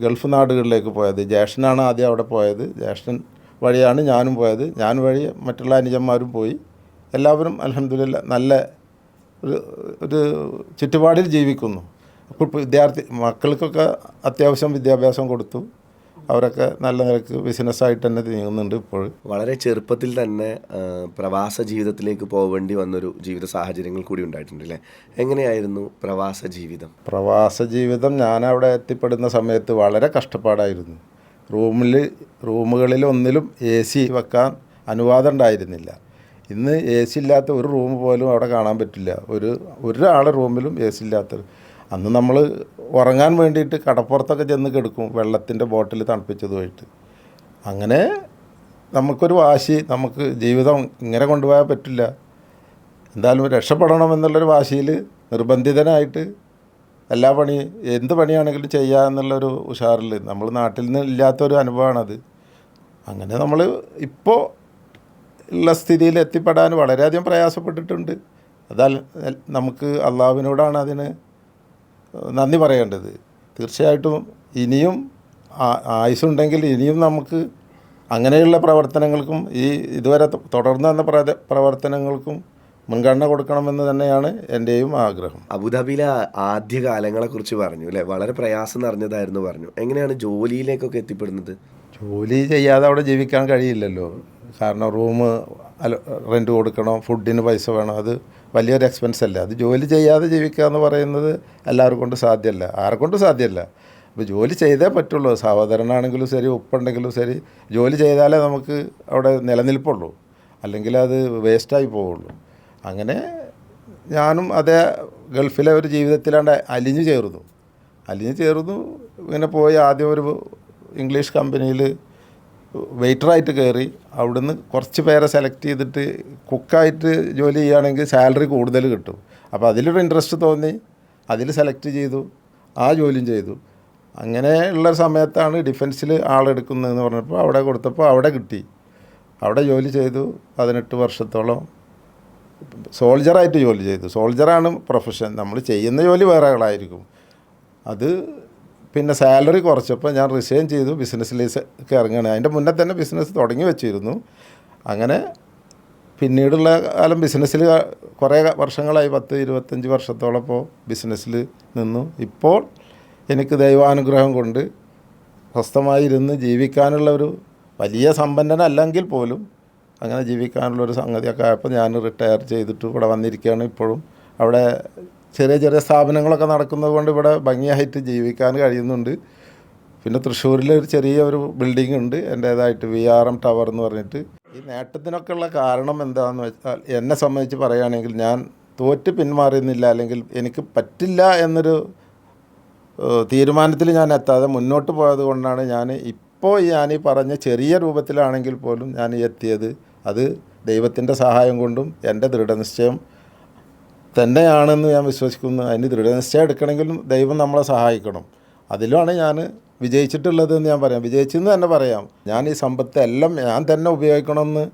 ഗൾഫ് നാടുകളിലേക്ക് പോയത്. ജ്യേഷ്ഠനാണ് ആദ്യം അവിടെ പോയത്. ജ്യേഷ്ഠൻ വഴിയാണ് ഞാനും പോയത്. ഞാൻ വഴി മറ്റുള്ള അനുജന്മാരും പോയി. എല്ലാവരും അൽഹംദുലില്ലാ നല്ല ഒരു ചുറ്റുപാടിൽ ജീവിക്കുന്നു. അപ്പോൾ മക്കൾക്കൊക്കെ അത്യാവശ്യം വിദ്യാഭ്യാസം കൊടുത്തു. അവരൊക്കെ നല്ല നിലക്ക് ബിസിനസ്സായിട്ട് തന്നെ നീങ്ങുന്നുണ്ട്. ഇപ്പോൾ വളരെ ചെറുപ്പത്തിൽ തന്നെ പ്രവാസ ജീവിതത്തിലേക്ക് പോവേണ്ടി വന്നൊരു ജീവിത സാഹചര്യങ്ങൾ കൂടി ഉണ്ടായിട്ടുണ്ടല്ലേ. എങ്ങനെയായിരുന്നു പ്രവാസ ജീവിതം? പ്രവാസ ജീവിതം ഞാനവിടെ എത്തിപ്പെടുന്ന സമയത്ത് വളരെ കഷ്ടപ്പാടായിരുന്നു. റൂമുകളിൽ ഒന്നിലും AC വെക്കാൻ അനുവാദം ഉണ്ടായിരുന്നില്ല. ഇന്ന് AC ഇല്ലാത്ത ഒരു റൂം പോലും അവിടെ കാണാൻ പറ്റില്ല. ഒരാളുടെ റൂമിലും AC ഇല്ലാത്ത. അന്ന് നമ്മൾ ഉറങ്ങാൻ വേണ്ടിയിട്ട് കടപ്പുറത്തൊക്കെ ചെന്ന് കിടക്കും, വെള്ളത്തിൻ്റെ ബോട്ടിൽ തണുപ്പിച്ചതുമായിട്ട്. അങ്ങനെ നമുക്കൊരു വാശി, നമുക്ക് ജീവിതം ഇങ്ങനെ കൊണ്ടുപോയാൽ പറ്റില്ല, എന്തായാലും രക്ഷപ്പെടണം എന്നുള്ളൊരു വാശിയിൽ നിർബന്ധിതനായിട്ട് എല്ലാ എന്ത് പണിയാണെങ്കിലും ചെയ്യുക എന്നുള്ളൊരു ഉഷാറിൽ നമ്മൾ നാട്ടിൽ നിന്ന് ഇല്ലാത്തൊരു അനുഭവമാണത്. അങ്ങനെ നമ്മൾ ഇപ്പോൾ ഉള്ള സ്ഥിതിയിൽ എത്തിപ്പെടാൻ വളരെയധികം പ്രയാസപ്പെട്ടിട്ടുണ്ട്. അതാൽ നമുക്ക് അള്ളാഹുവിനോടാണ് അതിന് നന്ദി പറയേണ്ടത്. തീർച്ചയായിട്ടും ഇനിയും ആയുസ്സുണ്ടെങ്കിൽ ഇനിയും നമുക്ക് അങ്ങനെയുള്ള പ്രവർത്തനങ്ങൾക്കും ഇതുവരെ തുടർന്ന് വന്ന പ്രവർത്തനങ്ങൾക്കും മുൻഗണന കൊടുക്കണമെന്ന് തന്നെയാണ് എൻ്റെയും ആഗ്രഹം. അബുദാബിയിലെ ആദ്യ കാലങ്ങളെക്കുറിച്ച് പറഞ്ഞു അല്ലേ, വളരെ പ്രയാസം നിറഞ്ഞതായിരുന്നു പറഞ്ഞു. എങ്ങനെയാണ് ജോലിയിലേക്കൊക്കെ എത്തിപ്പെടുന്നത്? ജോലി ചെയ്യാതെ അവിടെ ജീവിക്കാൻ കഴിയില്ലല്ലോ. കാരണം റൂം റെൻറ്റ് കൊടുക്കണം, ഫുഡിന് പൈസ വേണം, അത് വലിയൊരു എക്സ്പെൻസ് അല്ല. അത് ജോലി ചെയ്യാതെ ജീവിക്കുക എന്ന് പറയുന്നത് എല്ലാവരും കൊണ്ട് സാധ്യമല്ല, ആരെക്കൊണ്ടും സാധ്യമല്ല. അപ്പോൾ ജോലി ചെയ്തേ പറ്റുള്ളൂ. സഹോദരനാണെങ്കിലും ശരി, ഉപ്പുണ്ടെങ്കിലും ശരി, ജോലി ചെയ്താലേ നമുക്ക് അവിടെ നിലനിൽപ്പുള്ളൂ, അല്ലെങ്കിൽ അത് വേസ്റ്റായി പോവുള്ളൂ. അങ്ങനെ ഞാനും അതേ ഗൾഫിലെ ഒരു ജീവിതത്തിലാണ്ട് അലിഞ്ഞു ചേർന്നു. ഇങ്ങനെ പോയി ആദ്യം ഒരു ഇംഗ്ലീഷ് കമ്പനിയിൽ വെയിറ്ററായിട്ട് കയറി. അവിടുന്ന് കുറച്ച് പേരെ സെലക്ട് ചെയ്തിട്ട് കുക്കായിട്ട് ജോലി ചെയ്യുകയാണെങ്കിൽ സാലറി കൂടുതൽ കിട്ടും. അപ്പോൾ അതിലൊരു ഇൻട്രസ്റ്റ് തോന്നി, അതിൽ സെലക്ട് ചെയ്തു, ആ ജോലിയും ചെയ്തു. അങ്ങനെ ഉള്ള സമയത്താണ് ഡിഫൻസിൽ ആളെടുക്കുന്നതെന്ന് പറഞ്ഞപ്പോൾ അവിടെ കൊടുത്തപ്പോൾ അവിടെ കിട്ടി. അവിടെ ജോലി ചെയ്തു 18 വർഷത്തോളം. സോൾജറായിട്ട് ജോലി ചെയ്തു. സോൾജറാണ് പ്രൊഫഷൻ. നമ്മൾ ചെയ്യുന്ന ജോലി വേറെ ആളായിരിക്കും. അത് പിന്നെ സാലറി കുറച്ചപ്പോൾ ഞാൻ റിസൈൻ ചെയ്തു, ബിസിനസ്സിലേക്ക് ഇറങ്ങുകയാണ്. അതിൻ്റെ മുന്നേ തന്നെ ബിസിനസ് തുടങ്ങി വെച്ചിരുന്നു. അങ്ങനെ പിന്നീടുള്ള കാലം ബിസിനസ്സിൽ കുറേ വർഷങ്ങളായി, 10-25 വർഷത്തോളം ഇപ്പോൾ ബിസിനസ്സിൽ നിന്നു. ഇപ്പോൾ എനിക്ക് ദൈവാനുഗ്രഹം കൊണ്ട് സ്വസ്ഥമായിരുന്ന് ജീവിക്കാനുള്ള ഒരു വലിയ സമ്പന്നനല്ലെങ്കിൽ പോലും അങ്ങനെ ജീവിക്കാനുള്ളൊരു സംഗതിയൊക്കെ ആയപ്പോൾ ഞാൻ റിട്ടയർ ചെയ്തിട്ട് ഇവിടെ വന്നിരിക്കുകയാണ്. ഇപ്പോഴും അവിടെ ചെറിയ ചെറിയ സ്ഥാപനങ്ങളൊക്കെ നടക്കുന്നത് കൊണ്ട് ഇവിടെ ഭംഗിയായിട്ട് ജീവിക്കാൻ കഴിയുന്നുണ്ട്. പിന്നെ തൃശ്ശൂരിൽ ഒരു ചെറിയൊരു ബിൽഡിംഗ് ഉണ്ട് എൻ്റേതായിട്ട്, VRM ടവർ എന്ന് പറഞ്ഞിട്ട്. ഈ നേട്ടത്തിനൊക്കെ ഉള്ള കാരണം എന്താണെന്ന് വെച്ചാൽ, എന്നെ സംബന്ധിച്ച് പറയുകയാണെങ്കിൽ ഞാൻ തോറ്റ് പിന്മാറുന്നില്ല, അല്ലെങ്കിൽ എനിക്ക് പറ്റില്ല എന്നൊരു തീരുമാനത്തിൽ ഞാൻ എത്താതെ മുന്നോട്ട് പോയത് കൊണ്ടാണ് ഇപ്പോൾ ഈ പറഞ്ഞ ചെറിയ രൂപത്തിലാണെങ്കിൽ പോലും ഞാൻ എത്തിയത്. അത് ദൈവത്തിൻ്റെ സഹായം കൊണ്ടും എൻ്റെ ദൃഢനിശ്ചയം തന്നെയാണെന്ന് ഞാൻ വിശ്വസിക്കുന്നു. അതിന് ദൃഢനിശ്ചയം എടുക്കണമെങ്കിലും ദൈവം നമ്മളെ സഹായിക്കണം. അതിലാണ് ഞാൻ വിജയിച്ചിട്ടുള്ളതെന്ന് ഞാൻ പറയാം, വിജയിച്ചെന്ന് തന്നെ പറയാം. ഞാൻ ഈ സമ്പത്ത് എല്ലാം ഞാൻ തന്നെ ഉപയോഗിക്കണമെന്ന്,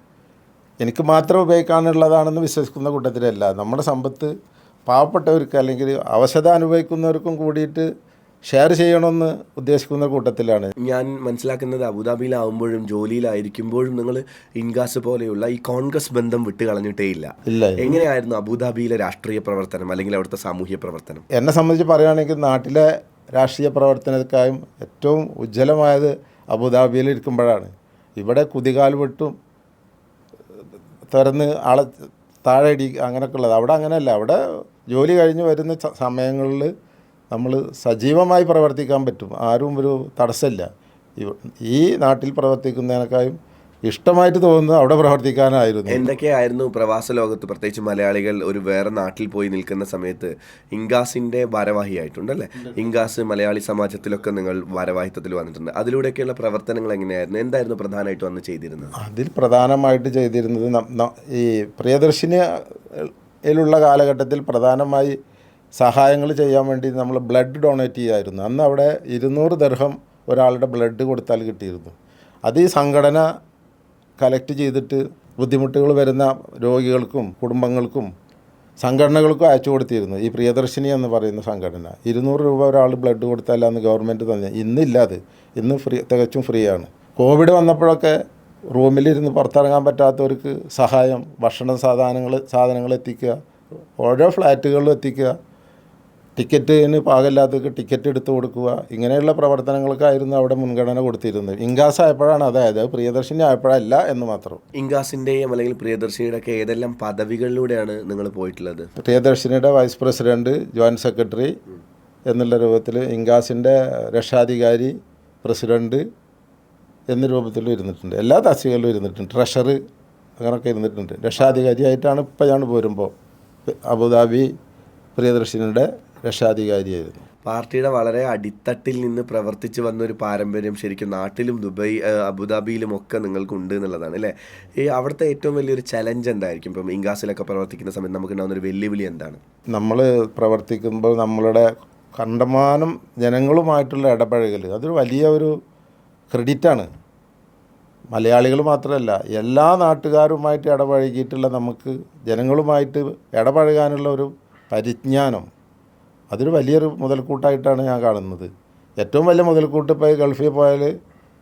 എനിക്ക് മാത്രം ഉപയോഗിക്കാനുള്ളതാണെന്ന് വിശ്വസിക്കുന്ന കൂട്ടത്തിലല്ല. നമ്മുടെ സമ്പത്ത് പാവപ്പെട്ടവർക്ക് അല്ലെങ്കിൽ അവശത അനുഭവിക്കുന്നവർക്കും കൂടിയിട്ട് ഷെയർ ചെയ്യണമെന്ന് ഉദ്ദേശിക്കുന്ന കൂട്ടത്തിലാണ് ഞാൻ മനസ്സിലാക്കുന്നത്. അബുദാബിയിലാവുമ്പോഴും ജോലിയിലായിരിക്കുമ്പോഴും നിങ്ങൾ ഇൻഗാസ് പോലെയുള്ള ഈ കോൺഗ്രസ് ബന്ധം വിട്ട് കളഞ്ഞിട്ടേ ഇല്ല. എങ്ങനെയായിരുന്നു അബുദാബിയിലെ രാഷ്ട്രീയ പ്രവർത്തനം അല്ലെങ്കിൽ അവിടുത്തെ സാമൂഹ്യ പ്രവർത്തനം? എന്നെ സംബന്ധിച്ച് പറയുകയാണെങ്കിൽ നാട്ടിലെ രാഷ്ട്രീയ പ്രവർത്തനത്തിനായും ഏറ്റവും ഉജ്ജ്വലമായത് അബുദാബിയിൽ ഇരിക്കുമ്പോഴാണ്. ഇവിടെ കുതികാൽ വിട്ടും തുറന്ന് ആളെ താഴെ ഇടി അങ്ങനെയൊക്കെ ഉള്ളത്. അവിടെ അങ്ങനെയല്ല. അവിടെ ജോലി കഴിഞ്ഞ് വരുന്ന സമയങ്ങളിൽ നമ്മൾ സജീവമായി പ്രവർത്തിക്കാൻ പറ്റും. ആരും ഒരു തടസ്സമില്ല. ഈ നാട്ടിൽ പ്രവർത്തിക്കുന്നതിനേക്കാളും ഇഷ്ടമായിട്ട് തോന്നുന്നത് അവിടെ പ്രവർത്തിക്കാനായിരുന്നു. എന്തൊക്കെയായിരുന്നു പ്രവാസ ലോകത്ത്, പ്രത്യേകിച്ച് മലയാളികൾ ഒരു വേറെ നാട്ടിൽ പോയി നിൽക്കുന്ന സമയത്ത് ഇൻഗാസിൻ്റെ ഭാരവാഹിയായിട്ടുണ്ടല്ലേ? ഇൻഗാസ് മലയാളി സമാജത്തിലൊക്കെ നിങ്ങൾ ഭാരവാഹിത്വത്തിൽ വന്നിട്ടുണ്ട്. അതിലൂടെയൊക്കെയുള്ള പ്രവർത്തനങ്ങൾ എങ്ങനെയായിരുന്നു? എന്തായിരുന്നു പ്രധാനമായിട്ട് വന്ന് ചെയ്തിരുന്നത്? അതിൽ പ്രധാനമായിട്ട് ചെയ്തിരുന്നത് ഈ പ്രിയദർശിനിയിലുള്ള കാലഘട്ടത്തിൽ പ്രധാനമായി സഹായങ്ങൾ ചെയ്യാൻ വേണ്ടി നമ്മൾ ബ്ലഡ് ഡൊണേറ്റ് ചെയ്യുമായിരുന്നു. അന്ന് അവിടെ 200 ദിർഹം ഒരാളുടെ ബ്ലഡ് കൊടുത്താൽ കിട്ടിയിരുന്നു. അത് ഈ സംഘടന കളക്ട് ചെയ്തിട്ട് ബുദ്ധിമുട്ടുകൾ വരുന്ന രോഗികൾക്കും കുടുംബങ്ങൾക്കും സംഘടനകൾക്കും അയച്ചു കൊടുത്തിരുന്നു. ഈ പ്രിയദർശിനി എന്ന് പറയുന്ന സംഘടന 200 രൂപ ഒരാൾ ബ്ലഡ് കൊടുത്താൽ അന്ന് ഗവൺമെൻറ് തന്നെ. ഇന്നില്ലാതെ, ഇന്ന് തികച്ചും ഫ്രീ ആണ്. കോവിഡ് വന്നപ്പോഴൊക്കെ റൂമിലിരുന്ന് പുറത്തിറങ്ങാൻ പറ്റാത്തവർക്ക് സഹായം, ഭക്ഷണ സാധനങ്ങൾ എത്തിക്കുക, ഓരോ ഫ്ലാറ്റുകളിലും എത്തിക്കുക, ടിക്കറ്റിന് പാകമില്ലാത്തവർക്ക് ടിക്കറ്റ് എടുത്ത് കൊടുക്കുക, ഇങ്ങനെയുള്ള പ്രവർത്തനങ്ങൾക്കായിരുന്നു അവിടെ മുൻഗണന കൊടുത്തിരുന്നത്. ഇൻഗാസ് ആയപ്പോഴാണ് അതായത്, പ്രിയദർശിനി ആയപ്പോഴല്ല എന്ന് മാത്രം. ഇൻഗാസിൻ്റെയും അല്ലെങ്കിൽ പ്രിയദർശിനിയുടെ ഒക്കെ ഏതെല്ലാം പദവികളിലൂടെയാണ് നിങ്ങൾ പോയിട്ടുള്ളത്? പ്രിയദർശിനിയുടെ വൈസ് പ്രസിഡൻറ്റ്, ജോയിൻറ്റ് സെക്രട്ടറി എന്നുള്ള രൂപത്തിൽ, ഇൻഗാസിൻ്റെ രക്ഷാധികാരി, പ്രസിഡൻറ്റ് എന്ന രൂപത്തിലും ഇരുന്നിട്ടുണ്ട്. എല്ലാ തസ്തികകളിലും ഇരുന്നിട്ടുണ്ട്. ട്രഷറർ അങ്ങനെയൊക്കെ ഇരുന്നിട്ടുണ്ട്. രക്ഷാധികാരിയായിട്ടാണ് ഇപ്പോൾ ഞാൻ പോരുമ്പോൾ അബുദാബി പ്രിയദർശിനിയുടെ രക്ഷാധികാരിയായിരുന്നു. പാർട്ടിയുടെ വളരെ അടിത്തട്ടിൽ നിന്ന് പ്രവർത്തിച്ച് വന്നൊരു പാരമ്പര്യം ശരിക്കും നാട്ടിലും ദുബായ് അബുദാബിയിലും ഒക്കെ നിങ്ങൾക്കുണ്ട് എന്നുള്ളതാണ് അല്ലേ? ഈ അവിടുത്തെ ഏറ്റവും വലിയൊരു ചലഞ്ച് എന്തായിരിക്കും? ഇപ്പം ഇൻഗാസിലൊക്കെ പ്രവർത്തിക്കുന്ന സമയത്ത് നമുക്ക് ഉണ്ടാകുന്നൊരു വെല്ലുവിളി എന്താണ്? നമ്മൾ പ്രവർത്തിക്കുമ്പോൾ നമ്മളുടെ കണ്ടമാനം ജനങ്ങളുമായിട്ടുള്ള ഇടപഴകൽ അതൊരു വലിയ ഒരു ക്രെഡിറ്റാണ്. മലയാളികൾ മാത്രമല്ല എല്ലാ നാട്ടുകാരുമായിട്ട് ഇടപഴകിയിട്ടുള്ള നമുക്ക് ജനങ്ങളുമായിട്ട് ഇടപഴകാനുള്ള ഒരു പരിജ്ഞാനം, അതൊരു വലിയൊരു മുതൽക്കൂട്ടായിട്ടാണ് ഞാൻ കാണുന്നത്. ഏറ്റവും വലിയ മുതൽക്കൂട്ട് ഇപ്പോൾ ഗൾഫിൽ പോയാൽ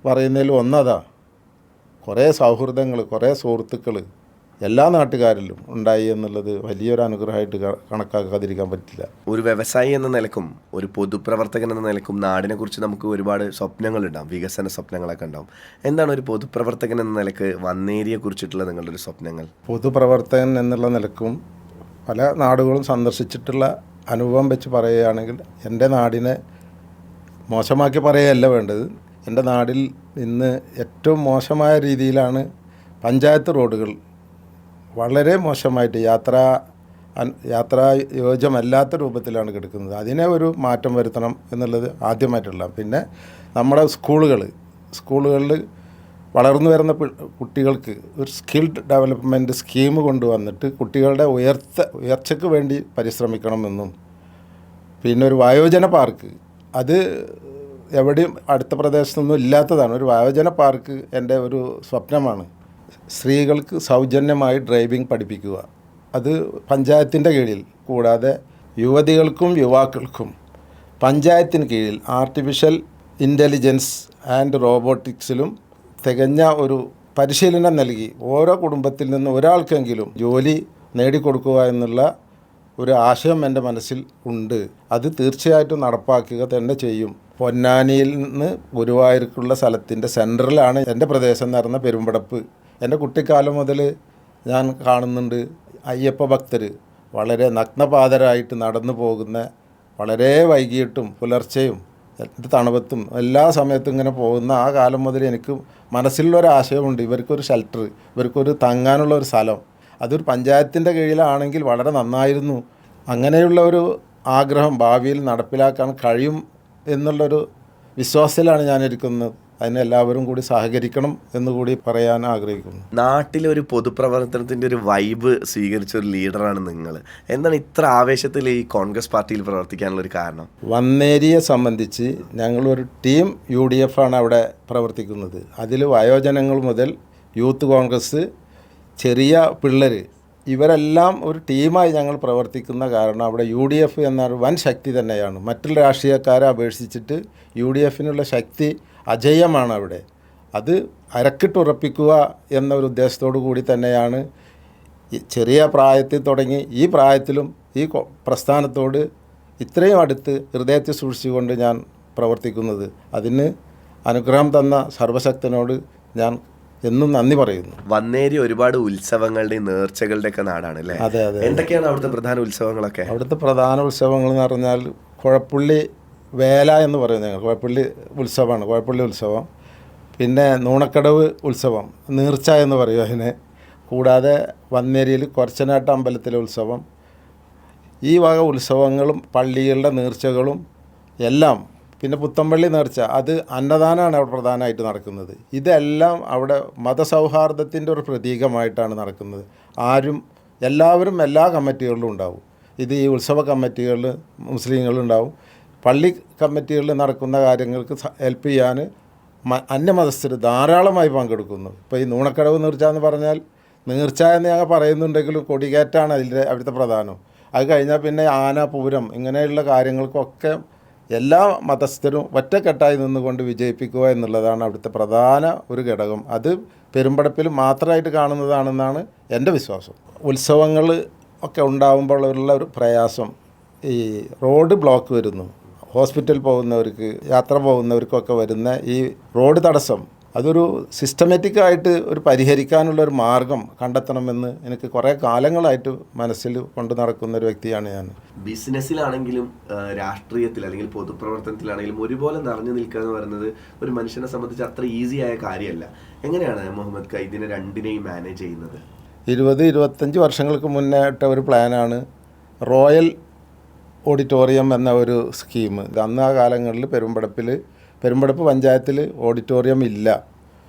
പറയുന്നതിൽ ഒന്നതാ. കുറേ സൗഹൃദങ്ങൾ, കുറേ സുഹൃത്തുക്കൾ എല്ലാ നാട്ടുകാരിലും ഉണ്ടായി എന്നുള്ളത് വലിയൊരു അനുഗ്രഹമായിട്ട് കണക്കാക്കാതിരിക്കാൻ പറ്റില്ല. ഒരു വ്യവസായി എന്ന നിലക്കും ഒരു പൊതുപ്രവർത്തകൻ എന്ന നിലക്കും നാടിനെ കുറിച്ച് നമുക്ക് ഒരുപാട് സ്വപ്നങ്ങളുണ്ടാവും, വികസന സ്വപ്നങ്ങളൊക്കെ ഉണ്ടാവും. എന്താണ് ഒരു പൊതുപ്രവർത്തകൻ എന്ന നിലക്ക് വന്നേരിയെ കുറിച്ചിട്ടുള്ള നിങ്ങളുടെ ഒരു സ്വപ്നങ്ങൾ? പൊതുപ്രവർത്തകൻ എന്നുള്ള നിലക്കും പല നാടുകളും സന്ദർശിച്ചിട്ടുള്ള അനുഭവം വെച്ച് പറയുകയാണെങ്കിൽ എൻ്റെ നാടിനെ മോശമാക്കി പറയുകയല്ല വേണ്ടത്. എൻ്റെ നാടിൽ ഇന്ന് ഏറ്റവും മോശമായ രീതിയിലാണ് പഞ്ചായത്ത് റോഡുകൾ വളരെ മോശമായിട്ട് യാത്രാ യോജ്യമല്ലാത്ത രൂപത്തിലാണ് കിടക്കുന്നത്. അതിനെ ഒരു മാറ്റം വരുത്തണം എന്നുള്ളത് ആദ്യമായിട്ടുള്ള. പിന്നെ നമ്മുടെ സ്കൂളുകളിൽ വളർന്നു വരുന്ന കുട്ടികൾക്ക് ഒരു സ്കിൽഡ് ഡെവലപ്മെൻറ്റ് സ്കീം കൊണ്ടുവന്നിട്ട് കുട്ടികളുടെ ഉയർച്ചയ്ക്ക് വേണ്ടി പരിശ്രമിക്കണമെന്നും, പിന്നെ ഒരു വയോജന പാർക്ക്, അത് എവിടെയും അടുത്ത പ്രദേശത്തൊന്നും ഇല്ലാത്തതാണ്. ഒരു വയോജന പാർക്ക് എൻ്റെ ഒരു സ്വപ്നമാണ്. സ്ത്രീകൾക്ക് സൗജന്യമായി ഡ്രൈവിംഗ് പഠിപ്പിക്കുക, അത് പഞ്ചായത്തിൻ്റെ കീഴിൽ. കൂടാതെ യുവതികൾക്കും യുവാക്കൾക്കും പഞ്ചായത്തിന് കീഴിൽ ആർട്ടിഫിഷ്യൽ ഇൻ്റലിജൻസ് ആൻഡ് റോബോട്ടിക്സിലും തികഞ്ഞ ഒരു പരിശീലനം നൽകി ഓരോ കുടുംബത്തിൽ നിന്ന് ഒരാൾക്കെങ്കിലും ജോലി നേടിക്കൊടുക്കുക എന്നുള്ള ഒരു ആശയം എൻ്റെ മനസ്സിൽ ഉണ്ട്. അത് തീർച്ചയായിട്ടും നടപ്പാക്കുക തന്നെ ചെയ്യും. പൊന്നാനിയിൽ നിന്ന് ഗുരുവായൂർക്കുള്ള സ്ഥലത്തിൻ്റെ സെൻറ്ററിലാണ് എൻ്റെ പ്രദേശം നടന്ന പെരുമ്പടപ്പ്. എൻ്റെ കുട്ടിക്കാലം മുതൽ ഞാൻ കാണുന്നുണ്ട് അയ്യപ്പ ഭക്തർ വളരെ നഗ്നപാതരായിട്ട് നടന്നു പോകുന്ന, വളരെ വൈകിട്ടും പുലർച്ചെയും തണുപ്പത്തും എല്ലാ സമയത്തും ഇങ്ങനെ പോകുന്ന ആ കാലം മുതൽ എനിക്ക് മനസ്സിലുള്ളൊരാശയമുണ്ട്. ഇവർക്കൊരു ഷെൽട്ടർ, ഇവർക്കൊരു തങ്ങാനുള്ള ഒരു സ്ഥലം, അതൊരു പഞ്ചായത്തിൻ്റെ കീഴിലാണെങ്കിൽ വളരെ നന്നായിരുന്നു. അങ്ങനെയുള്ള ഒരു ആഗ്രഹം ഭാവിയിൽ നടപ്പിലാക്കാൻ കഴിയും എന്നുള്ളൊരു വിശ്വാസത്തിലാണ് ഞാനിരിക്കുന്നത്. അതിന് എല്ലാവരും കൂടി സഹകരിക്കണം എന്നുകൂടി പറയാൻ ആഗ്രഹിക്കുന്നു. നാട്ടിലൊരു പൊതുപ്രവർത്തനത്തിൻ്റെ ഒരു വൈബ് സ്വീകരിച്ച ഒരു ലീഡറാണ് നിങ്ങൾ. എന്താണ് ഇത്ര ആവേശത്തിൽ ഈ കോൺഗ്രസ് പാർട്ടിയിൽ പ്രവർത്തിക്കാനുള്ളൊരു കാരണം? വന്നേരിയെ സംബന്ധിച്ച് ഞങ്ങളൊരു ടീം UDF ആണ് അവിടെ പ്രവർത്തിക്കുന്നത്. അതിൽ വയോജനങ്ങൾ മുതൽ യൂത്ത് കോൺഗ്രസ്, ചെറിയ പിള്ളേർ, ഇവരെല്ലാം ഒരു ടീമായി ഞങ്ങൾ പ്രവർത്തിക്കുന്ന കാരണം അവിടെ UDF എന്നൊരു വൻ ശക്തി തന്നെയാണ്. മറ്റുള്ള രാഷ്ട്രീയക്കാരെ അപേക്ഷിച്ചിട്ട് UDFനുള്ള ശക്തി അജയ്യമാണ് അവിടെ. അത് അരക്കിട്ടുറപ്പിക്കുക എന്നൊരു ഉദ്ദേശത്തോടു കൂടി തന്നെയാണ് ചെറിയ പ്രായത്തിൽ തുടങ്ങി ഈ പ്രായത്തിലും ഈ പ്രസ്ഥാനത്തോട് ഇത്രയും അടുത്ത് ഹൃദയത്തിൽ സൂക്ഷിച്ചുകൊണ്ട് ഞാൻ പ്രവർത്തിക്കുന്നത്. അതിന് അനുഗ്രഹം തന്ന സർവശക്തനോട് ഞാൻ എന്നും നന്ദി പറയുന്നു. വന്നേരി ഒരുപാട് ഉത്സവങ്ങളുടെയും നേർച്ചകളുടെയൊക്കെ നാടാണ് അല്ലേ? അതെ അതെ. എന്തൊക്കെയാണ് അവിടുത്തെ പ്രധാന ഉത്സവങ്ങളൊക്കെ? അവിടുത്തെ പ്രധാന ഉത്സവങ്ങൾ എന്ന് പറഞ്ഞാൽ കുഴപ്പുള്ളി വേല എന്ന് പറയും ഞങ്ങൾ. കുഴപ്പുള്ളി ഉത്സവമാണ്, കുഴപ്പുള്ളി ഉത്സവം. പിന്നെ നൂണക്കടവ് ഉത്സവം, നീർച്ച എന്ന് പറയും അതിനെ. കൂടാതെ വന്നേരിയിൽ കൊരച്ചനാട്ട അമ്പലത്തിലെ ഉത്സവം. ഈ വക ഉത്സവങ്ങളും പള്ളികളുടെ നേർച്ചകളും എല്ലാം. പിന്നെ പുത്തമ്പള്ളി നേർച്ച, അത് അന്നദാനമാണ് അവിടെ പ്രധാനമായിട്ട് നടക്കുന്നത്. ഇതെല്ലാം അവിടെ മതസൗഹാർദ്ദത്തിൻ്റെ ഒരു പ്രതീകമായിട്ടാണ് നടക്കുന്നത്. എല്ലാവരും എല്ലാ കമ്മിറ്റികളിലും ഉണ്ടാവും. ഇത് ഈ ഉത്സവ കമ്മിറ്റികളിൽ മുസ്ലിങ്ങളുണ്ടാവും. പള്ളി കമ്മിറ്റികളിൽ നടക്കുന്ന കാര്യങ്ങൾക്ക് ഹെൽപ്പ് ചെയ്യാൻ അന്യമതസ്ഥർ ധാരാളമായി പങ്കെടുക്കുന്നു. ഇപ്പോൾ ഈ നൂണക്കടവ് നീർച്ച എന്ന് പറഞ്ഞാൽ നീർച്ച എന്ന് ഞങ്ങൾ പറയുന്നുണ്ടെങ്കിലും കൊടികയറ്റാണ് അവിടുത്തെ പ്രധാനം. അത് കഴിഞ്ഞാൽ പിന്നെ ആന, പൂരം, ഇങ്ങനെയുള്ള കാര്യങ്ങൾക്കൊക്കെ എല്ലാ മതസ്ഥരും ഒറ്റക്കെട്ടായി നിന്നുകൊണ്ട് വിജയിപ്പിക്കുക എന്നുള്ളതാണ് അവിടുത്തെ പ്രധാന ഒരു ഘടകം. അത് പെരുമ്പടപ്പിൽ മാത്രമായിട്ട് കാണുന്നതാണെന്നാണ് എൻ്റെ വിശ്വാസം. ഉത്സവങ്ങൾ ഒക്കെ ഉണ്ടാകുമ്പോഴുള്ള ഒരു പ്രയാസം, ഈ റോഡ് ബ്ലോക്ക് വരുന്നു. ഹോസ്പിറ്റൽ പോകുന്നവർക്ക്, യാത്ര പോകുന്നവർക്കൊക്കെ വരുന്ന ഈ റോഡ് തടസ്സം, അതൊരു സിസ്റ്റമാറ്റിക്കായിട്ട് ഒരു പരിഹരിക്കാനുള്ള ഒരു മാർഗം കണ്ടെത്തണമെന്ന് എനിക്ക് കുറേ കാലങ്ങളായിട്ട് മനസ്സിൽ കൊണ്ടു നടക്കുന്ന ഒരു വ്യക്തിയാണ് ഞാൻ. ബിസിനസ്സിലാണെങ്കിലും രാഷ്ട്രീയത്തിൽ അല്ലെങ്കിൽ പൊതുപ്രവർത്തനത്തിലാണെങ്കിലും ഒരുപോലെ നിറഞ്ഞു നിൽക്കുക എന്ന് പറയുന്നത് ഒരു മനുഷ്യനെ സംബന്ധിച്ച് അത്ര ഈസി ആയ കാര്യമല്ല. എങ്ങനെയാണ് മുഹമ്മദ് ഖാ ഇതിനെ രണ്ടിനെയും മാനേജ് ചെയ്യുന്നത്? 20-25 വർഷങ്ങൾക്ക് മുന്നേ ഇട്ട ഒരു പ്ലാനാണ് റോയൽ ഓഡിറ്റോറിയം എന്ന ഒരു സ്കീം. അന്ന് ആ കാലങ്ങളിൽ പെരുമ്പടപ്പ് പഞ്ചായത്തിൽ ഓഡിറ്റോറിയം ഇല്ല.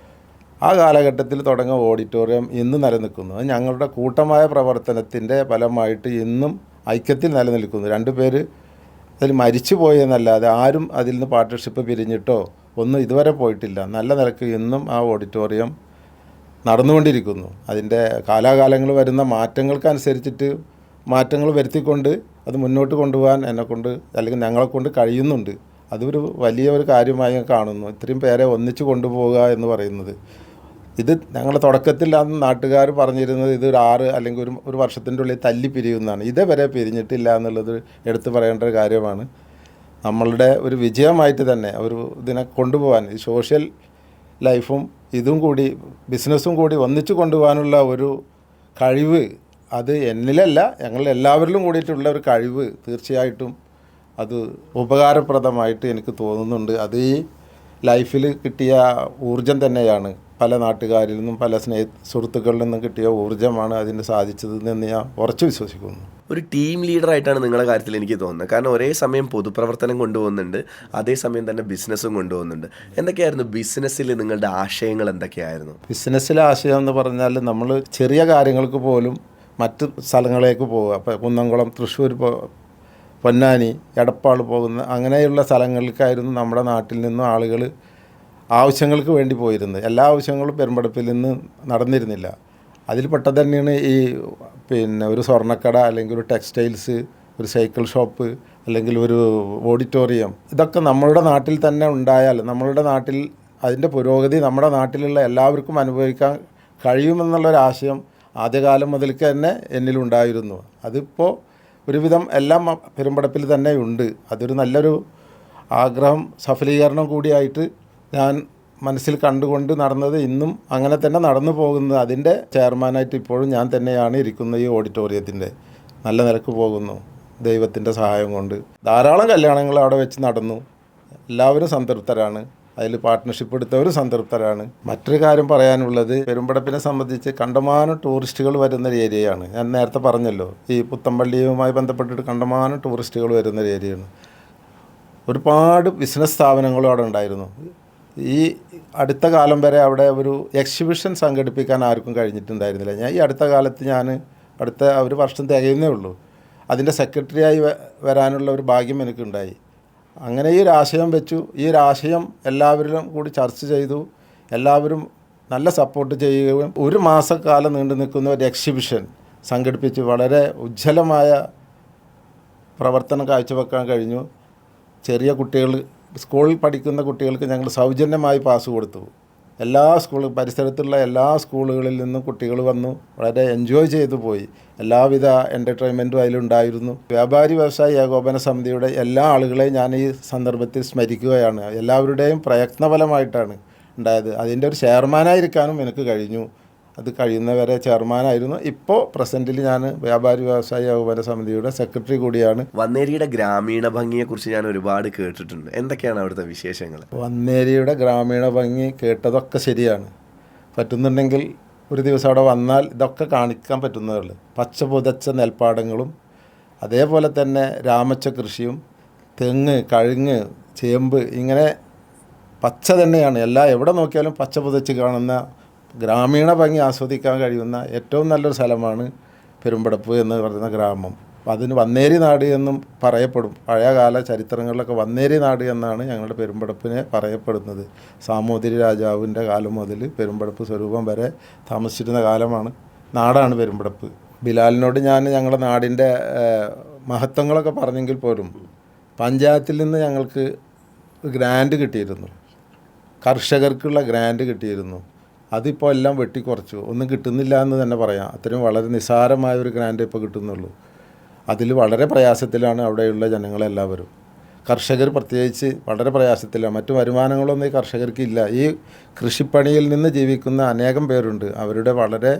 ആ കാലഘട്ടത്തിൽ തുടങ്ങിയ ഓഡിറ്റോറിയം ഇന്ന് നിലനിൽക്കുന്നു. അത് ഞങ്ങളുടെ കൂട്ടമായ പ്രവർത്തനത്തിൻ്റെ ഫലമായിട്ട് ഇന്നും ഐക്യത്തിൽ നിലനിൽക്കുന്നു. 2 പേര് അതിൽ മരിച്ചു പോയെന്നല്ലാതെ ആരും അതിൽ നിന്ന് പാർട്ട്ണർഷിപ്പ് പിരിഞ്ഞിട്ടോ ഒന്നും ഇതുവരെ പോയിട്ടില്ല. നല്ല നിലക്ക് ഇന്നും ആ ഓഡിറ്റോറിയം നടന്നുകൊണ്ടിരിക്കുന്നു. അതിൻ്റെ കാലാകാലങ്ങൾ വരുന്ന മാറ്റങ്ങൾക്കനുസരിച്ചിട്ട് മാറ്റങ്ങൾ വരുത്തിക്കൊണ്ട് അത് മുന്നോട്ട് കൊണ്ടുപോകാൻ എന്നെക്കൊണ്ട് അല്ലെങ്കിൽ ഞങ്ങളെക്കൊണ്ട് കഴിയുന്നുണ്ട്. അതൊരു വലിയ ഒരു കാര്യമായി ഞാൻ കാണുന്നു. ഇത്രയും പേരെ ഒന്നിച്ച് കൊണ്ടുപോവുക എന്ന് പറയുന്നത്. ഇത് ഞങ്ങൾ തുടക്കത്തിൽ അന്ന് നാട്ടുകാർ പറഞ്ഞിരുന്നത് ഇത് ഒരു 6 അല്ലെങ്കിൽ ഒരു വർഷത്തിൻ്റെ ഉള്ളിൽ തല്ലി പിരിയുന്നതാണ്. ഇതേവരെ പിരിഞ്ഞിട്ടില്ല എന്നുള്ളത് എടുത്തു പറയേണ്ട ഒരു കാര്യമാണ്. നമ്മളുടെ ഒരു വിജയമായിട്ട് തന്നെ ഒരു ഇതിനെ കൊണ്ടുപോകാൻ ഈ സോഷ്യൽ ലൈഫും ഇതും കൂടി ബിസിനസ്സും കൂടി ഒന്നിച്ച് കൊണ്ടുപോകാനുള്ള ഒരു കഴിവ് അത് എന്നിലല്ല, ഞങ്ങളെല്ലാവരിലും കൂടിയിട്ടുള്ള ഒരു കഴിവ് തീർച്ചയായിട്ടും അത് ഉപകാരപ്രദമായിട്ട് എനിക്ക് തോന്നുന്നുണ്ട്. അത് ഈ ലൈഫിൽ കിട്ടിയ ഊർജം തന്നെയാണ്. പല നാട്ടുകാരിൽ നിന്നും പല സുഹൃത്തുക്കളിൽ നിന്നും കിട്ടിയ ഊർജ്ജമാണ് അതിന് സാധിച്ചതെന്ന് ഞാൻ ഉറച്ചു വിശ്വസിക്കുന്നു. ഒരു ടീം ലീഡറായിട്ടാണ് നിങ്ങളുടെ കാര്യത്തിൽ എനിക്ക് തോന്നുന്നത്. കാരണം ഒരേ സമയം പൊതുപ്രവർത്തനം കൊണ്ടുപോകുന്നുണ്ട്, അതേസമയം തന്നെ ബിസിനസ്സും കൊണ്ടുപോകുന്നുണ്ട്. എന്തൊക്കെയായിരുന്നു ബിസിനസ്സിൽ നിങ്ങളുടെ ആശയങ്ങൾ എന്തൊക്കെയായിരുന്നു? ബിസിനസ്സിലെ ആശയം എന്ന് പറഞ്ഞാൽ നമ്മൾ ചെറിയ കാര്യങ്ങൾക്ക് പോലും മറ്റ് സ്ഥലങ്ങളിലേക്ക് പോവുക. ഇപ്പോൾ കുന്നംകുളം, തൃശ്ശൂർ, പൊന്നാനി, എടപ്പാൾ പോകുന്ന അങ്ങനെയുള്ള സ്ഥലങ്ങളിലേക്കായിരുന്നു നമ്മുടെ നാട്ടിൽ നിന്നും ആളുകൾ ആവശ്യങ്ങൾക്ക് വേണ്ടി പോയിരുന്നത്. എല്ലാ ആവശ്യങ്ങളും പെരുമ്പടപ്പിൽ നിന്ന് നടന്നിരുന്നില്ല. അതിൽ പെട്ടത് തന്നെയാണ് ഈ ഒരു സ്വർണ്ണക്കട അല്ലെങ്കിൽ ഒരു ടെക്സ്റ്റൈൽസ്, ഒരു സൈക്കിൾ ഷോപ്പ് അല്ലെങ്കിൽ ഒരു ഓഡിറ്റോറിയം. ഇതൊക്കെ നമ്മളുടെ നാട്ടിൽ തന്നെ ഉണ്ടായാൽ നമ്മളുടെ നാട്ടിൽ അതിൻ്റെ പുരോഗതി നമ്മുടെ നാട്ടിലുള്ള എല്ലാവർക്കും അനുഭവിക്കാൻ കഴിയുമെന്നുള്ളൊരാശയം ആദ്യകാലം മുതൽക്ക് തന്നെ എന്നിലുണ്ടായിരുന്നു. അതിപ്പോൾ ഒരുവിധം എല്ലാം പെരുമ്പടപ്പിൽ തന്നെ ഉണ്ട്. അതൊരു നല്ലൊരു ആഗ്രഹം സഫലീകരണം കൂടിയായിട്ട് ഞാൻ മനസ്സിൽ കണ്ടുകൊണ്ട് നടന്നത് ഇന്നും അങ്ങനെ തന്നെ നടന്നു പോകുന്നത്. അതിൻ്റെ ചെയർമാനായിട്ട് ഇപ്പോഴും ഞാൻ തന്നെയാണ് ഇരിക്കുന്നത്. ഈ ഓഡിറ്റോറിയത്തിൻ്റെ നല്ല നിലക്ക് പോകുന്നു ദൈവത്തിൻ്റെ സഹായം കൊണ്ട്. ധാരാളം കല്യാണങ്ങൾ അവിടെ വെച്ച് നടന്നു. എല്ലാവരും സംതൃപ്തരാണ്. അതിൽ പാർട്ട്ണർഷിപ്പ് എടുത്തവരും സംതൃപ്തരാണ്. മറ്റൊരു കാര്യം പറയാനുള്ളത്, പെരുമ്പടപ്പിനെ സംബന്ധിച്ച് കണ്ടമാനം ടൂറിസ്റ്റുകൾ വരുന്നൊരു ഏരിയയാണ്. ഞാൻ നേരത്തെ പറഞ്ഞല്ലോ, ഈ പുത്തമ്പള്ളിയുമായി ബന്ധപ്പെട്ടിട്ട് കണ്ടമാനം ടൂറിസ്റ്റുകൾ വരുന്നൊരു ഏരിയയാണ്. ഒരുപാട് ബിസിനസ് സ്ഥാപനങ്ങളും അവിടെ ഉണ്ടായിരുന്നു. ഈ അടുത്ത കാലം വരെ അവിടെ ഒരു എക്സിബിഷൻ സംഘടിപ്പിക്കാൻ ആർക്കും കഴിഞ്ഞിട്ടുണ്ടായിരുന്നില്ല. ഈ അടുത്ത കാലത്ത് അടുത്ത ഒരു വർഷം തികയുന്നേ ഉള്ളൂ, അതിൻ്റെ സെക്രട്ടറിയായി വരാനുള്ള ഒരു ഭാഗ്യം എനിക്കുണ്ടായി. അങ്ങനെ ഈ ഒരു ആശയം വെച്ചു. ഈ ഒരു ആശയം എല്ലാവരും കൂടി ചർച്ച ചെയ്തു. എല്ലാവരും നല്ല സപ്പോർട്ട് ചെയ്യുകയും 1 മാസക്കാലം നീണ്ടു നിൽക്കുന്ന ഒരു എക്സിബിഷൻ സംഘടിപ്പിച്ച് വളരെ ഉജ്ജ്വലമായ പ്രവർത്തനം കാഴ്ചവെക്കാൻ കഴിഞ്ഞു. ചെറിയ കുട്ടികൾ, സ്കൂളിൽ പഠിക്കുന്ന കുട്ടികൾക്ക് ഞങ്ങൾ സൗജന്യമായി പാസ് കൊടുത്തു. എല്ലാ പരിസരത്തുള്ള എല്ലാ സ്കൂളുകളിൽ നിന്നും കുട്ടികൾ വന്നു വളരെ എൻജോയ് ചെയ്തു പോയി. എല്ലാവിധ എൻ്റർടൈൻമെൻറ്റും അതിലുണ്ടായിരുന്നു. വ്യാപാരി വ്യവസായി ഏകോപന സമിതിയുടെ എല്ലാ ആളുകളെയും ഞാൻ ഈ സന്ദർഭത്തിൽ സ്മരിക്കുകയാണ്. എല്ലാവരുടെയും പ്രയത്നഫലമായിട്ടാണ് ഉണ്ടായത്. അതിൻ്റെ ഒരു ചെയർമാനായിരിക്കാനും എനിക്ക് കഴിഞ്ഞു. അത് കഴിയുന്നവരെ ചെയർമാനായിരുന്നു. ഇപ്പോൾ പ്രസൻറ്റിൽ ഞാൻ വ്യാപാരി വ്യവസായി ഏകോപന സമിതിയുടെ സെക്രട്ടറി കൂടിയാണ്. വന്നേരിയുടെ ഗ്രാമീണ ഭംഗിയെക്കുറിച്ച് ഞാൻ ഒരുപാട് കേട്ടിട്ടുണ്ട്. എന്തൊക്കെയാണ് അവിടുത്തെ വിശേഷങ്ങൾ? വന്നേരിയുടെ ഗ്രാമീണ ഭംഗി കേട്ടതൊക്കെ ശരിയാണ്. പറ്റുന്നുണ്ടെങ്കിൽ ഒരു ദിവസം അവിടെ വന്നാൽ ഇതൊക്കെ കാണിക്കാൻ പറ്റുന്നതുള്ളൂ. പച്ച പുതച്ച നെൽപ്പാടങ്ങളും അതേപോലെ തന്നെ രാമച്ച കൃഷിയും തെങ്ങ്, കഴുങ്ങ്, ചേമ്പ്, ഇങ്ങനെ പച്ച തന്നെയാണ്. എവിടെ നോക്കിയാലും പച്ച പുതച്ച് കാണുന്ന ഗ്രാമീണ ഭംഗി ആസ്വദിക്കാൻ കഴിയുന്ന ഏറ്റവും നല്ലൊരു സ്ഥലമാണ് പെരുമ്പടപ്പ് എന്ന് പറയുന്ന ഗ്രാമം. അതിന് വന്നേരി നാട് എന്നും പറയപ്പെടും. പഴയകാല ചരിത്രങ്ങളിലൊക്കെ വന്നേരി നാട് എന്നാണ് ഞങ്ങളുടെ പെരുമ്പടപ്പിനെ പറയപ്പെടുന്നത്. സാമൂതിരി രാജാവിൻ്റെ കാലം മുതൽ പെരുമ്പടപ്പ് സ്വരൂപം വരെ താമസിച്ചിരുന്ന നാടാണ് പെരുമ്പടപ്പ്. ബിലാലിനോട് ഞാൻ ഞങ്ങളുടെ നാടിൻ്റെ മഹത്വങ്ങളൊക്കെ പറഞ്ഞെങ്കിൽ പോലും പഞ്ചായത്തിൽ നിന്ന് ഞങ്ങൾക്ക് ഗ്രാൻഡ് കിട്ടിയിരുന്നു. കർഷകർക്കുള്ള ഗ്രാൻഡ് കിട്ടിയിരുന്നു. അതിപ്പോൾ എല്ലാം വെട്ടിക്കുറച്ചു. ഒന്നും കിട്ടുന്നില്ല എന്ന് തന്നെ പറയാം. അത്രയും വളരെ നിസ്സാരമായ ഒരു ഗ്രാൻഡ് ഇപ്പോൾ കിട്ടുന്നുള്ളൂ. അതിൽ വളരെ പ്രയാസത്തിലാണ് അവിടെയുള്ള ജനങ്ങളെല്ലാവരും. കർഷകർ പ്രത്യേകിച്ച് വളരെ പ്രയാസത്തിലാണ്. മറ്റു വരുമാനങ്ങളൊന്നും ഈ കർഷകർക്കില്ല. ഈ കൃഷിപ്പണിയിൽ നിന്ന് ജീവിക്കുന്ന അനേകം പേരുണ്ട്. അവരുടെ വളരെ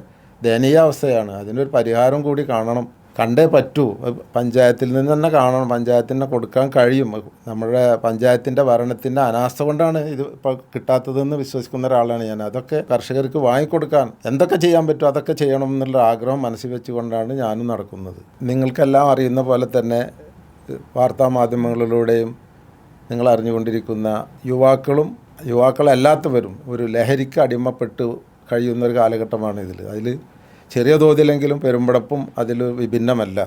ദയനീയാവസ്ഥയാണ്. അതിനൊരു പരിഹാരം കൂടി കാണണം. കണ്ടേ പറ്റൂ. പഞ്ചായത്തിൽ നിന്ന് തന്നെ കാണണം. പഞ്ചായത്തിന് കൊടുക്കാൻ കഴിയും. നമ്മുടെ പഞ്ചായത്തിൻ്റെ ഭരണത്തിൻ്റെ അനാസ്ഥ കൊണ്ടാണ് ഇത് ഇപ്പോൾ കിട്ടാത്തതെന്ന് വിശ്വസിക്കുന്ന ഒരാളാണ് ഞാൻ. അതൊക്കെ കർഷകർക്ക് വാങ്ങിക്കൊടുക്കാൻ എന്തൊക്കെ ചെയ്യാൻ പറ്റുമോ അതൊക്കെ ചെയ്യണം എന്നുള്ള ആഗ്രഹം മനസ്സിൽ വെച്ചുകൊണ്ടാണ് ഞാനും നടക്കുന്നത്. നിങ്ങൾക്കെല്ലാം അറിയുന്ന പോലെ തന്നെ വാർത്താമാധ്യമങ്ങളിലൂടെയും നിങ്ങൾ അറിഞ്ഞുകൊണ്ടിരിക്കുന്ന യുവാക്കളല്ലാത്തവരും ഒരു ലഹരിക്ക് അടിമപ്പെട്ട് കഴിയുന്നൊരു കാലഘട്ടമാണ് അതിൽ ചെറിയ തോതിലെങ്കിലും പെരുമ്പടപ്പും അതിൽ വിഭിന്നമല്ല.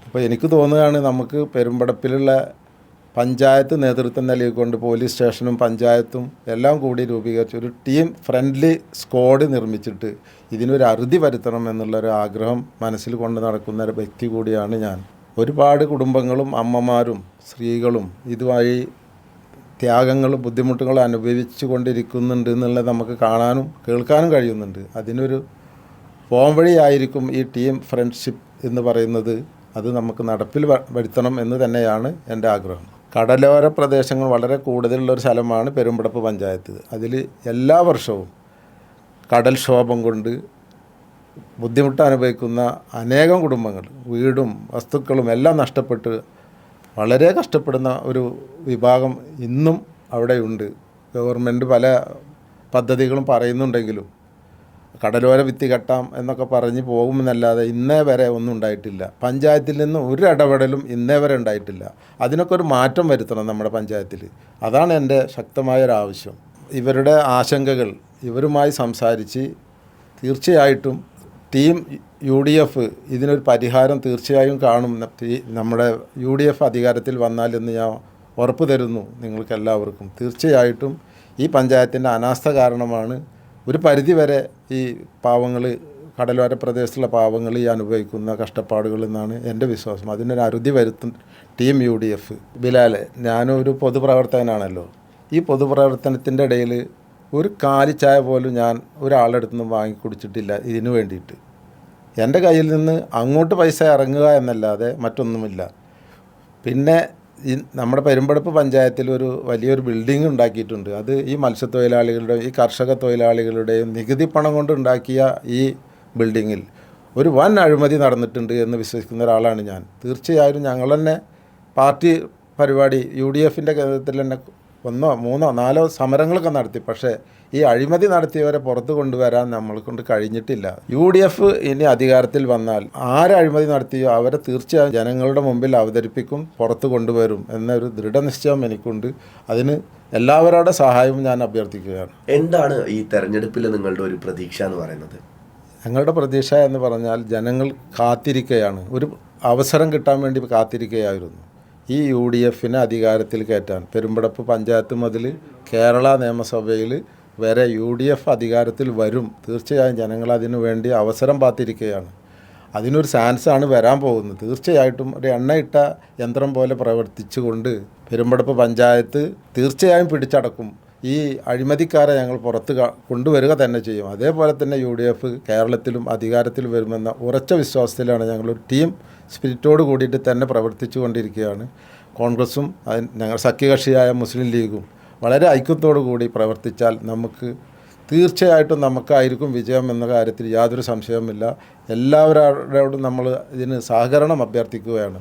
അപ്പോൾ എനിക്ക് തോന്നുകയാണ് നമുക്ക് പെരുമ്പടപ്പിലുള്ള പഞ്ചായത്ത് നേതൃത്വം നൽകിക്കൊണ്ട് പോലീസ് സ്റ്റേഷനും പഞ്ചായത്തും എല്ലാം കൂടി രൂപീകരിച്ച് ഒരു ടീം ഫ്രണ്ട്ലി സ്ക്വാഡ് നിർമ്മിച്ചിട്ട് ഇതിനൊരു അറുതി വരുത്തണം എന്നുള്ളൊരു ആഗ്രഹം മനസ്സിൽ കൊണ്ട് നടക്കുന്ന ഒരു വ്യക്തി കൂടിയാണ് ഞാൻ. ഒരുപാട് കുടുംബങ്ങളും അമ്മമാരും സ്ത്രീകളും ഇതുവഴി ത്യാഗങ്ങളും ബുദ്ധിമുട്ടുകളും അനുഭവിച്ചു കൊണ്ടിരിക്കുന്നുണ്ട് എന്നുള്ളത് നമുക്ക് കാണാനും കേൾക്കാനും കഴിയുന്നുണ്ട്. അതിനൊരു പോംവഴിയായിരിക്കും ഈ ടീം ഫ്രണ്ട്ഷിപ്പ് എന്ന് പറയുന്നത്. അത് നമുക്ക് നടപ്പിൽ വരുത്തണം എന്ന് തന്നെയാണ് എൻ്റെ ആഗ്രഹം. കടലോര പ്രദേശങ്ങൾ വളരെ കൂടുതലുള്ളൊരു സ്ഥലമാണ് പെരുമ്പടപ്പ് പഞ്ചായത്ത്. അതിൽ എല്ലാ വർഷവും കടൽക്ഷോഭം കൊണ്ട് ബുദ്ധിമുട്ട് അനുഭവിക്കുന്ന അനേകം കുടുംബങ്ങൾ വീടും വസ്തുക്കളും എല്ലാം നഷ്ടപ്പെട്ട് വളരെ കഷ്ടപ്പെടുന്ന ഒരു വിഭാഗം ഇന്നും അവിടെയുണ്ട്. ഗവൺമെൻറ് പല പദ്ധതികളും പറയുന്നുണ്ടെങ്കിലും കടലോര ഭിത്തി കെട്ടാം എന്നൊക്കെ പറഞ്ഞ് പോകുമെന്നല്ലാതെ ഇന്നേ വരെ ഒന്നും ഉണ്ടായിട്ടില്ല. പഞ്ചായത്തിൽ നിന്ന് ഒരു ഇടപെടലും ഇന്നേ വരെ ഉണ്ടായിട്ടില്ല. അതിനൊക്കെ ഒരു മാറ്റം വരുത്തണം നമ്മുടെ പഞ്ചായത്തിൽ. അതാണ് എൻ്റെ ശക്തമായൊരാവശ്യം. ഇവരുടെ ആശങ്കകൾ ഇവരുമായി സംസാരിച്ച് തീർച്ചയായിട്ടും ടീം UDF ഇതിനൊരു പരിഹാരം തീർച്ചയായും കാണും. നമ്മുടെ UDF അധികാരത്തിൽ വന്നാൽ എന്ന് ഞാൻ ഉറപ്പ് തരുന്നു നിങ്ങൾക്കെല്ലാവർക്കും. തീർച്ചയായിട്ടും ഈ പഞ്ചായത്തിൻ്റെ അനാസ്ഥ കാരണമാണ് ഒരു പരിധിവരെ ഈ പാവങ്ങൾ കടലോര പ്രദേശത്തുള്ള പാവങ്ങൾ ഈ അനുഭവിക്കുന്ന കഷ്ടപ്പാടുകൾ എന്നാണ് എൻ്റെ വിശ്വാസം. അതിനൊരു അറുതി വരുത്തും ടീം UDF. ബിലാൽ, ഞാനൊരു പൊതുപ്രവർത്തകനാണല്ലോ. ഈ പൊതുപ്രവർത്തനത്തിൻ്റെ ഇടയിൽ ഒരു കാലിച്ചായ പോലും ഞാൻ ഒരാളുടെ നിന്നും വാങ്ങി കുടിച്ചിട്ടില്ല. ഇതിനു വേണ്ടിയിട്ട് എൻ്റെ കയ്യിൽ നിന്ന് അങ്ങോട്ട് പൈസ ഇറങ്ങുക എന്നല്ലാതെ മറ്റൊന്നുമില്ല. പിന്നെ ഈ നമ്മുടെ പെരുമ്പടപ്പ് പഞ്ചായത്തിൽ ഒരു വലിയൊരു ബിൽഡിംഗ് ഉണ്ടാക്കിയിട്ടുണ്ട്. അത് ഈ മത്സ്യത്തൊഴിലാളികളുടെയും ഈ കർഷക തൊഴിലാളികളുടെയും നികുതി പണം കൊണ്ട് ഉണ്ടാക്കിയ ഈ ബിൽഡിങ്ങിൽ ഒരു വൻ അഴിമതി നടന്നിട്ടുണ്ട് എന്ന് വിശ്വസിക്കുന്ന ഒരാളാണ് ഞാൻ. തീർച്ചയായും ഞങ്ങൾ തന്നെ പാർട്ടി പരിപാടി UDFൻ്റെ കേന്ദ്രത്തിൽ തന്നെ 1, 3, 4 സമരങ്ങളൊക്കെ നടത്തി. പക്ഷേ ഈ അഴിമതി നടത്തിയവരെ പുറത്ത് കൊണ്ടുവരാൻ നമ്മളെ കൊണ്ട് കഴിഞ്ഞിട്ടില്ല. UDF ഇനി അധികാരത്തിൽ വന്നാൽ ആര് അഴിമതി നടത്തിയോ അവരെ തീർച്ചയായും ജനങ്ങളുടെ മുമ്പിൽ അവതരിപ്പിക്കും, പുറത്ത് കൊണ്ടുവരും എന്നൊരു ദൃഢനിശ്ചയം എനിക്കുണ്ട്. അതിന് എല്ലാവരുടെ സഹായവും ഞാൻ അഭ്യർത്ഥിക്കുകയാണ്. എന്താണ് ഈ തെരഞ്ഞെടുപ്പിൽ നിങ്ങളുടെ ഒരു പ്രതീക്ഷ എന്ന് പറയുന്നത്? ഞങ്ങളുടെ പ്രതീക്ഷ എന്ന് പറഞ്ഞാൽ ജനങ്ങൾ കാത്തിരിക്കുകയാണ്. ഒരു അവസരം കിട്ടാൻ വേണ്ടി കാത്തിരിക്കുകയായിരുന്നു. ഈ UDFനെ അധികാരത്തിൽ കയറ്റാൻ പെരുമ്പടപ്പ് പഞ്ചായത്ത് മുതൽ കേരള നിയമസഭയിൽ വരെ UDF അധികാരത്തിൽ വരും. തീർച്ചയായും ജനങ്ങൾ അതിനു വേണ്ടി അവസരം കാത്തിരിക്കുകയാണ്. അതിനൊരു ചാൻസാണ് വരാൻ പോകുന്നത്. തീർച്ചയായിട്ടും ഒരു എണ്ണയിട്ട യന്ത്രം പോലെ പ്രവർത്തിച്ചുകൊണ്ട് പെരുമ്പടപ്പ് പഞ്ചായത്ത് തീർച്ചയായും പിടിച്ചടക്കും. ഈ അഴിമതിക്കാരെ ഞങ്ങൾ പുറത്ത് കൊണ്ടുവരിക തന്നെ ചെയ്യും. അതേപോലെ തന്നെ UDF കേരളത്തിലും അധികാരത്തിൽ വരുമെന്ന ഉറച്ച വിശ്വാസത്തിലാണ് ഞങ്ങളൊരു ടീം സ്പിരിറ്റോട് കൂടിയിട്ട് തന്നെ പ്രവർത്തിച്ചു കൊണ്ടിരിക്കുകയാണ്. കോൺഗ്രസും ഞങ്ങൾ സഖ്യകക്ഷിയായ മുസ്ലിം ലീഗും വളരെ ഐക്യത്തോടു കൂടി പ്രവർത്തിച്ചാൽ നമുക്ക് തീർച്ചയായിട്ടും നമുക്കായിരിക്കും വിജയം എന്ന കാര്യത്തിൽ യാതൊരു സംശയവുമില്ല. എല്ലാവരോടും നമ്മൾ ഇതിന് സഹകരണം അഭ്യർത്ഥിക്കുകയാണ്.